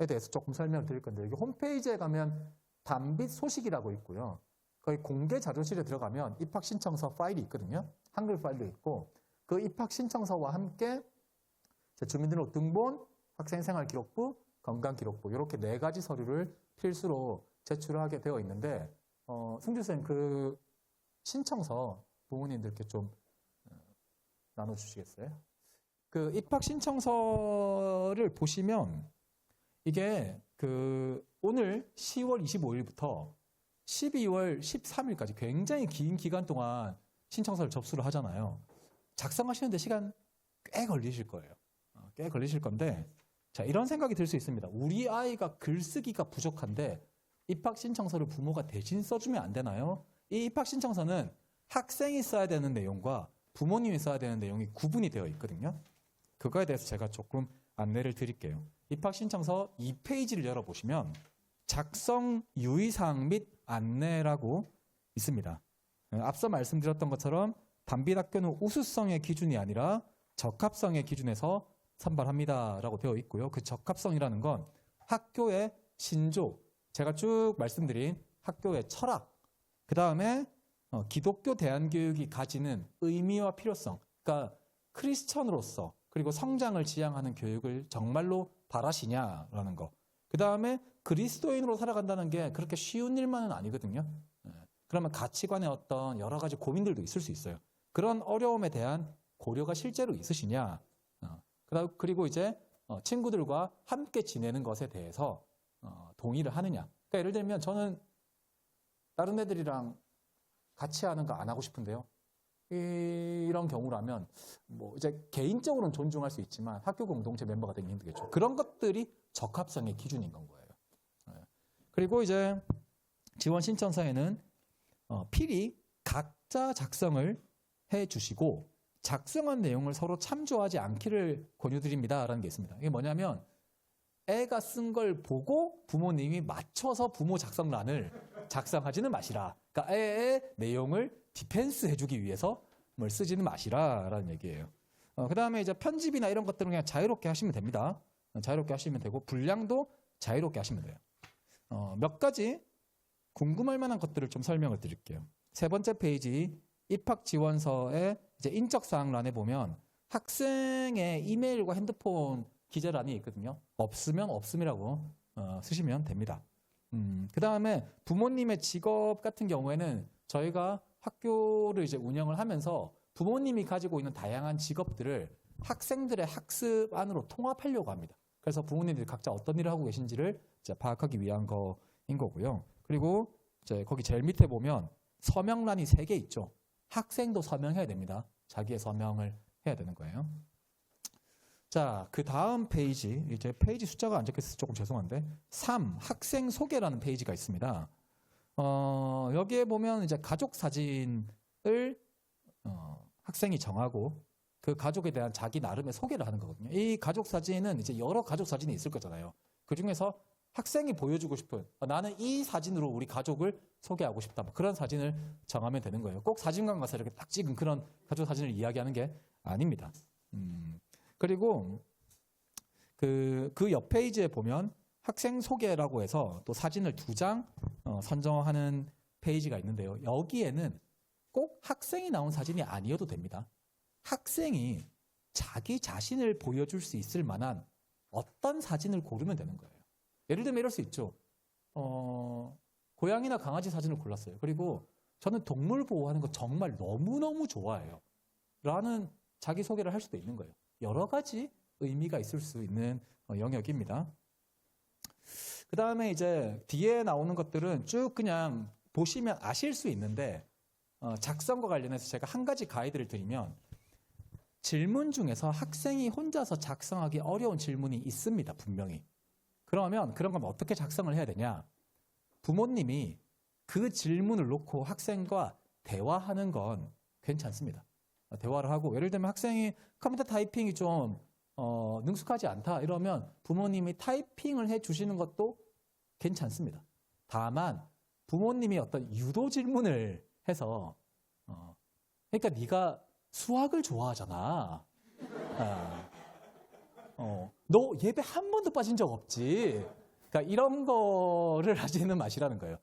대해서 조금 설명을 드릴 건데, 여기 홈페이지에 가면 단빛 소식이라고 있고요. 거기 공개 자료실에 들어가면 입학 신청서 파일이 있거든요. 한글 파일도 있고, 그 입학 신청서와 함께 주민등록 등본, 학생생활기록부, 건강기록부 이렇게 4가지 서류를 필수로 제출하게 되어 있는데, 승주쌤 그 신청서 부모님들께 좀 나눠주시겠어요? 그 입학 신청서를 보시면 이게 그 오늘 10월 25일부터 12월 13일까지 굉장히 긴 기간 동안 신청서를 접수를 하잖아요. 작성하시는데 시간 꽤 걸리실 거예요. 꽤 걸리실 건데, 자, 이런 생각이 들 수 있습니다. 우리 아이가 글쓰기가 부족한데 입학 신청서를 부모가 대신 써주면 안 되나요? 이 입학 신청서는 학생이 써야 되는 내용과 부모님이 써야 되는 내용이 구분이 되어 있거든요. 그거에 대해서 제가 조금 안내를 드릴게요. 입학 신청서 2페이지를 열어보시면 작성 유의사항 및 안내라고 있습니다. 앞서 말씀드렸던 것처럼 단비대학교는 우수성의 기준이 아니라 적합성의 기준에서 선발합니다라고 되어 있고요. 그 적합성이라는 건 학교의 신조, 제가 쭉 말씀드린 학교의 철학, 그 다음에 기독교 대안교육이 가지는 의미와 필요성, 그러니까 크리스천으로서 그리고 성장을 지향하는 교육을 정말로 바라시냐라는 거. 그 다음에 그리스도인으로 살아간다는 게 그렇게 쉬운 일만은 아니거든요. 그러면 가치관의 어떤 여러 가지 고민들도 있을 수 있어요. 그런 어려움에 대한 고려가 실제로 있으시냐. 그리고 이제 친구들과 함께 지내는 것에 대해서 동의를 하느냐. 그러니까 예를 들면 저는 다른 애들이랑 같이 하는 거 안 하고 싶은데요. 이런 경우라면 뭐 이제 개인적으로는 존중할 수 있지만 학교 공동체 멤버가 되기 힘들겠죠. 그런 것들이 적합성의 기준인 건 거예요. 그리고 이제 지원 신청서에는 필히 각자 작성을 해 주시고 작성한 내용을 서로 참조하지 않기를 권유드립니다라는 게 있습니다. 이게 뭐냐면 애가 쓴 걸 보고 부모님이 맞춰서 부모 작성란을 작성하지는 마시라. 그러니까 애의 내용을 디펜스 해주기 위해서 뭘 쓰지는 마시라라는 얘기예요. 그 다음에 이제 편집이나 이런 것들은 그냥 자유롭게 하시면 됩니다. 자유롭게 하시면 되고 분량도 자유롭게 하시면 돼요. 몇 가지 궁금할 만한 것들을 좀 설명을 드릴게요. 3번째 페이지 입학 지원서의 이제 인적 사항란에 보면 학생의 이메일과 핸드폰 기재란이 있거든요. 없으면 없음이라고 쓰시면 됩니다. 그 다음에 부모님의 직업 같은 경우에는 저희가 학교를 이제 운영을 하면서 부모님이 가지고 있는 다양한 직업들을 학생들의 학습 안으로 통합하려고 합니다. 그래서 부모님들이 각자 어떤 일을 하고 계신지를 이제 파악하기 위한 거인 거고요. 그리고 이제 거기 제일 밑에 보면 서명란이 3개 있죠. 학생도 서명해야 됩니다. 자기의 서명을 해야 되는 거예요. 자, 그 다음 페이지, 이제 페이지 숫자가 안 적혀있어서 조금 죄송한데 3. 학생 소개라는 페이지가 있습니다. 여기에 보면 이제 가족 사진을 학생이 정하고 그 가족에 대한 자기 나름의 소개를 하는 거거든요. 이 가족 사진은 이제 여러 가족 사진이 있을 거잖아요. 그 중에서 학생이 보여주고 싶은 나는 이 사진으로 우리 가족을 소개하고 싶다. 뭐 그런 사진을 정하면 되는 거예요. 꼭 사진관 가서 이렇게 딱 찍은 그런 가족 사진을 이야기하는 게 아닙니다. 그리고 그 옆 페이지에 보면 학생 소개라고 해서 또 사진을 2장 선정하는 페이지가 있는데요. 여기에는 꼭 학생이 나온 사진이 아니어도 됩니다. 학생이 자기 자신을 보여줄 수 있을 만한 어떤 사진을 고르면 되는 거예요. 예를 들면 이럴 수 있죠. 고양이나 강아지 사진을 골랐어요. 그리고 저는 동물 보호하는 거 정말 너무너무 좋아해요. 라는 자기소개를 할 수도 있는 거예요. 여러 가지 의미가 있을 수 있는 영역입니다. 그 다음에 이제 뒤에 나오는 것들은 쭉 그냥 보시면 아실 수 있는데 작성과 관련해서 제가 한 가지 가이드를 드리면 질문 중에서 학생이 혼자서 작성하기 어려운 질문이 있습니다. 분명히. 그러면 그런 건 어떻게 작성을 해야 되냐? 부모님이 그 질문을 놓고 학생과 대화하는 건 괜찮습니다. 대화를 하고 예를 들면 학생이 컴퓨터 타이핑이 좀 능숙하지 않다 이러면 부모님이 타이핑을 해주시는 것도 괜찮습니다. 다만 부모님이 어떤 유도 질문을 해서 그러니까 네가 수학을 좋아하잖아. 너 예배 한 번도 빠진 적 없지. 그러니까 이런 거를 하지는 마시라는 거예요.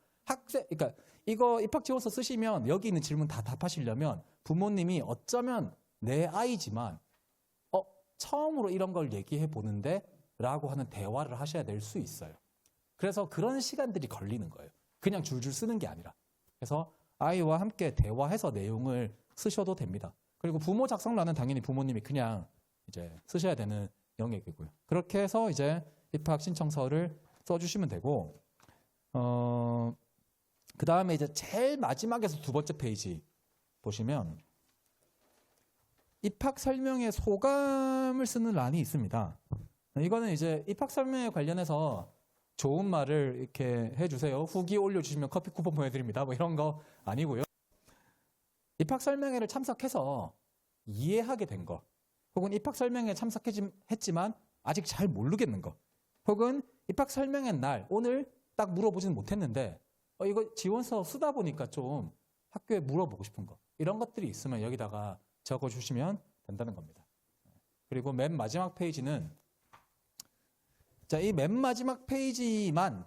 그러니까 이거 입학지원서 쓰시면 여기 있는 질문 다 답하시려면 부모님이 어쩌면 내 아이지만 처음으로 이런 걸 얘기해 보는데 라고 하는 대화를 하셔야 될 수 있어요. 그래서 그런 시간들이 걸리는 거예요. 그냥 줄줄 쓰는 게 아니라. 그래서 아이와 함께 대화해서 내용을 쓰셔도 됩니다. 그리고 부모 작성란은 당연히 부모님이 그냥 이제 쓰셔야 되는 영역이고요. 그렇게 해서 이제 입학 신청서를 써주시면 되고, 그 다음에 이제 제일 마지막에서 두 번째 페이지 보시면 입학 설명의 소감을 쓰는 란이 있습니다. 이거는 이제 입학 설명에 관련해서 좋은 말을 이렇게 해주세요. 후기 올려주시면 커피 쿠폰 보내드립니다. 뭐 이런 거 아니고요. 입학 설명회를 참석해서 이해하게 된 거, 혹은 입학 설명회에 참석했지만 아직 잘 모르겠는 거, 혹은 입학 설명회 날 오늘 딱 물어보지는 못했는데 이거 지원서 쓰다 보니까 좀 학교에 물어보고 싶은 거, 이런 것들이 있으면 여기다가 적어주시면 된다는 겁니다. 그리고 맨 마지막 페이지는 이 맨 마지막 페이지만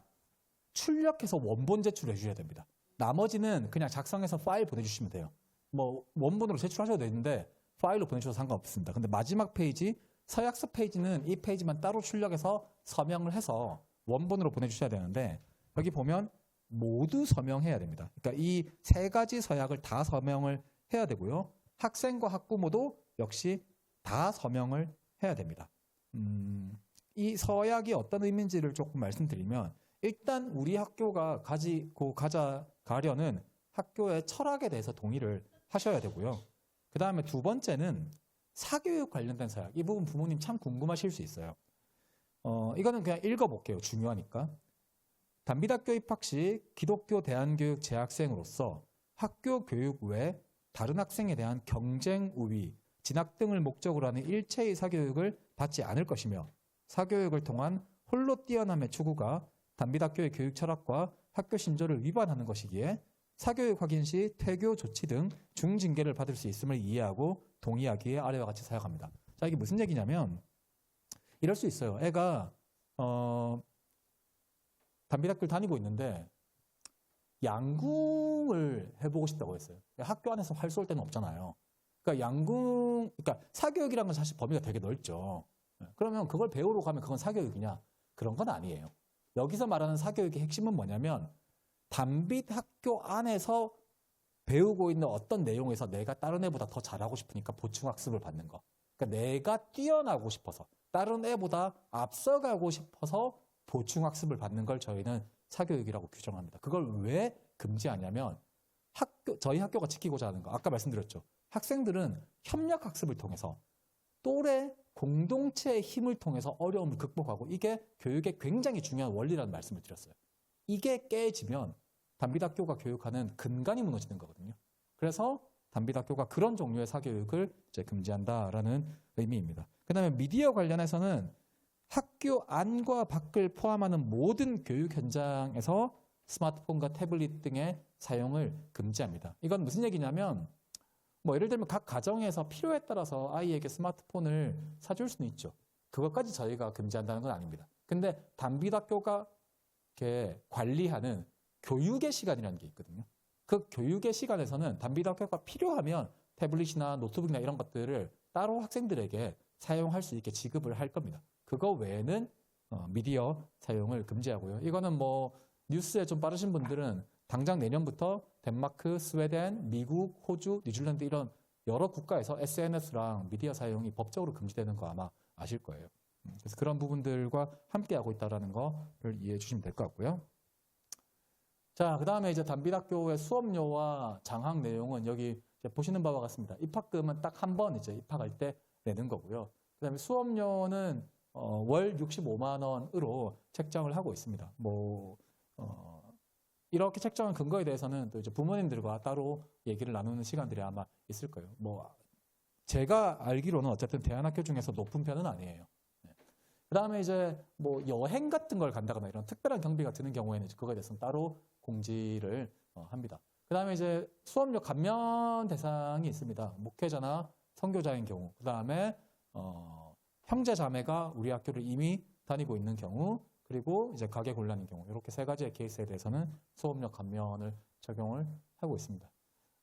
출력해서 원본 제출해 주셔야 됩니다. 나머지는 그냥 작성해서 파일 보내주시면 돼요. 뭐 원본으로 제출하셔도 되는데 파일로 보내주셔도 상관없습니다. 근데 마지막 페이지, 서약서 페이지는 이 페이지만 따로 출력해서 서명을 해서 원본으로 보내주셔야 되는데 여기 보면 모두 서명해야 됩니다. 그러니까 이 세 가지 서약을 다 서명을 해야 되고요. 학생과 학부모도 역시 다 서명을 해야 됩니다. 이 서약이 어떤 의미인지를 조금 말씀드리면 일단 우리 학교가 가려는 학교의 철학에 대해서 동의를 하셔야 되고요. 그 다음에 두 번째는 사교육 관련된 서약. 이 부분 부모님 참 궁금하실 수 있어요. 이거는 그냥 읽어볼게요. 중요하니까. 단비학교 입학 시 기독교 대안교육 재학생으로서 학교 교육 외 다른 학생에 대한 경쟁 우위, 진학 등을 목적으로 하는 일체의 사교육을 받지 않을 것이며 사교육을 통한 홀로 뛰어남의 추구가 단비학교의 교육 철학과 학교 신조를 위반하는 것이기에 사교육 확인 시 퇴교 조치 등 중징계를 받을 수 있음을 이해하고 동의하기에 아래와 같이 사약합니다. 자, 이게 무슨 얘기냐면 이럴 수 있어요. 애가 단비학교를 다니고 있는데 양궁을 해보고 싶다고 했어요. 학교 안에서 활 쏠 데는 없잖아요. 그러니까 그러니까 사교육이라는 건 사실 범위가 되게 넓죠. 그러면 그걸 배우러 가면 그건 사교육이냐? 그런 건 아니에요. 여기서 말하는 사교육의 핵심은 뭐냐면 단비학교 안에서 배우고 있는 어떤 내용에서 내가 다른 애보다 더 잘하고 싶으니까 보충학습을 받는 거. 그러니까 내가 뛰어나고 싶어서 다른 애보다 앞서가고 싶어서 보충학습을 받는 걸 저희는 사교육이라고 규정합니다. 그걸 왜 금지하냐면 저희 학교가 지키고자 하는 거, 아까 말씀드렸죠. 학생들은 협력학습을 통해서 또래 공동체의 힘을 통해서 어려움을 극복하고 이게 교육의 굉장히 중요한 원리라는 말씀을 드렸어요. 이게 깨지면 단비학교가 교육하는 근간이 무너지는 거거든요. 그래서 단비학교가 그런 종류의 사교육을 이제 금지한다라는 의미입니다. 그 다음에 미디어 관련해서는 학교 안과 밖을 포함하는 모든 교육 현장에서 스마트폰과 태블릿 등의 사용을 금지합니다. 이건 무슨 얘기냐면 예를 들면 각 가정에서 필요에 따라서 아이에게 스마트폰을 사줄 수는 있죠. 그것까지 저희가 금지한다는 건 아닙니다. 근데 단비학교가 이렇게 관리하는 교육의 시간이라는 게 있거든요. 그 교육의 시간에서는 단비학교가 필요하면 태블릿이나 노트북이나 이런 것들을 따로 학생들에게 사용할 수 있게 지급을 할 겁니다. 그거 외에는 미디어 사용을 금지하고요. 이거는 뭐 뉴스에 좀 빠르신 분들은 당장 내년부터 덴마크, 스웨덴, 미국, 호주, 뉴질랜드 이런 여러 국가에서 SNS랑 미디어 사용이 법적으로 금지되는 거 아마 아실 거예요. 그래서 그런 부분들과 함께하고 있다는 거를 이해해 주시면 될 것 같고요. 자, 그 다음에 이제 단비대학교의 수업료와 장학 내용은 여기 이제 보시는 바와 같습니다. 입학금은 딱 한 번 이제 입학할 때 내는 거고요. 그 다음에 수업료는 월 65만 원으로 책정을 하고 있습니다. 이렇게 책정한 근거에 대해서는 또 이제 부모님들과 따로 얘기를 나누는 시간들이 아마 있을 거예요. 제가 알기로는 어쨌든 대안학교 중에서 높은 편은 아니에요. 그 다음에 이제 여행 같은 걸 간다거나 이런 특별한 경비가 드는 경우에는 그거에 대해서는 따로 공지를 합니다. 그 다음에 이제 수업료 감면 대상이 있습니다. 목회자나 선교자인 경우, 그 다음에 형제 자매가 우리 학교를 이미 다니고 있는 경우, 그리고 이제 가계 곤란인 경우, 이렇게 세 가지의 케이스에 대해서는 수업료 감면을 적용을 하고 있습니다.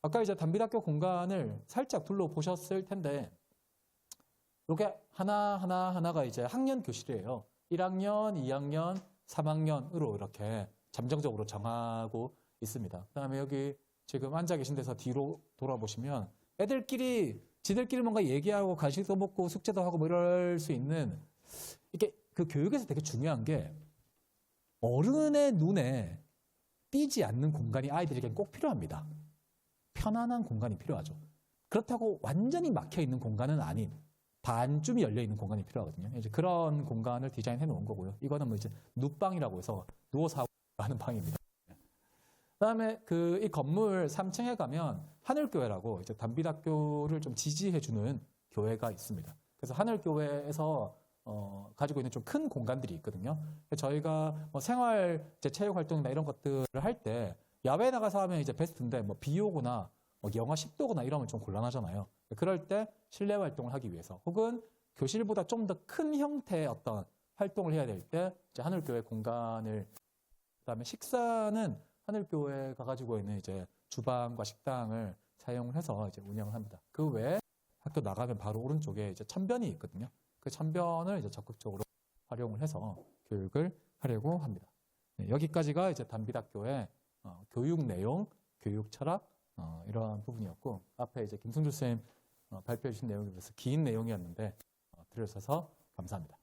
아까 이제 단비대학교 공간을 살짝 둘러보셨을 텐데, 이게 하나가 이제 학년 교실이에요. 1학년, 2학년, 3학년으로 이렇게 잠정적으로 정하고 있습니다. 그 다음에 여기 지금 앉아 계신 데서 뒤로 돌아보시면 지들끼리 뭔가 얘기하고 간식도 먹고 숙제도 하고 뭐 이럴 수 있는, 이게 그 교육에서 되게 중요한 게 어른의 눈에 띄지 않는 공간이 아이들에게는 꼭 필요합니다. 편안한 공간이 필요하죠. 그렇다고 완전히 막혀 있는 공간은 아닌 반쯤이 열려 있는 공간이 필요하거든요. 이제 그런 공간을 디자인해 놓은 거고요. 이거는 뭐 이제 눕방이라고 해서 누워서 하는 방입니다. 그다음에 이 건물 3층에 가면 하늘교회라고 이제 단비대학교를 좀 지지해 주는 교회가 있습니다. 그래서 하늘교회에서 가지고 있는 좀 큰 공간들이 있거든요. 저희가 생활 체육 활동이나 이런 것들을 할 때 야외에 나가서 하면 이제 베스트인데 비 오거나 영하 10도거나 이러면 좀 곤란하잖아요. 그럴 때 실내 활동을 하기 위해서 혹은 교실보다 좀 더 큰 형태의 어떤 활동을 해야 될 때 이제 하늘교회 공간을, 그다음에 식사는 하늘교회가 가지고 있는 이제 주방과 식당을 사용을 해서 이제 운영을 합니다. 그 외에 학교 나가면 바로 오른쪽에 이제 천변이 있거든요. 그 천변을 이제 적극적으로 활용을 해서 교육을 하려고 합니다. 네, 여기까지가 이제 단비대학교의 교육 내용, 교육 철학 이러한 부분이었고, 앞에 이제 김승주 선생님 발표해 주신 내용에 비해서 긴 내용이었는데 들어주셔서 감사합니다.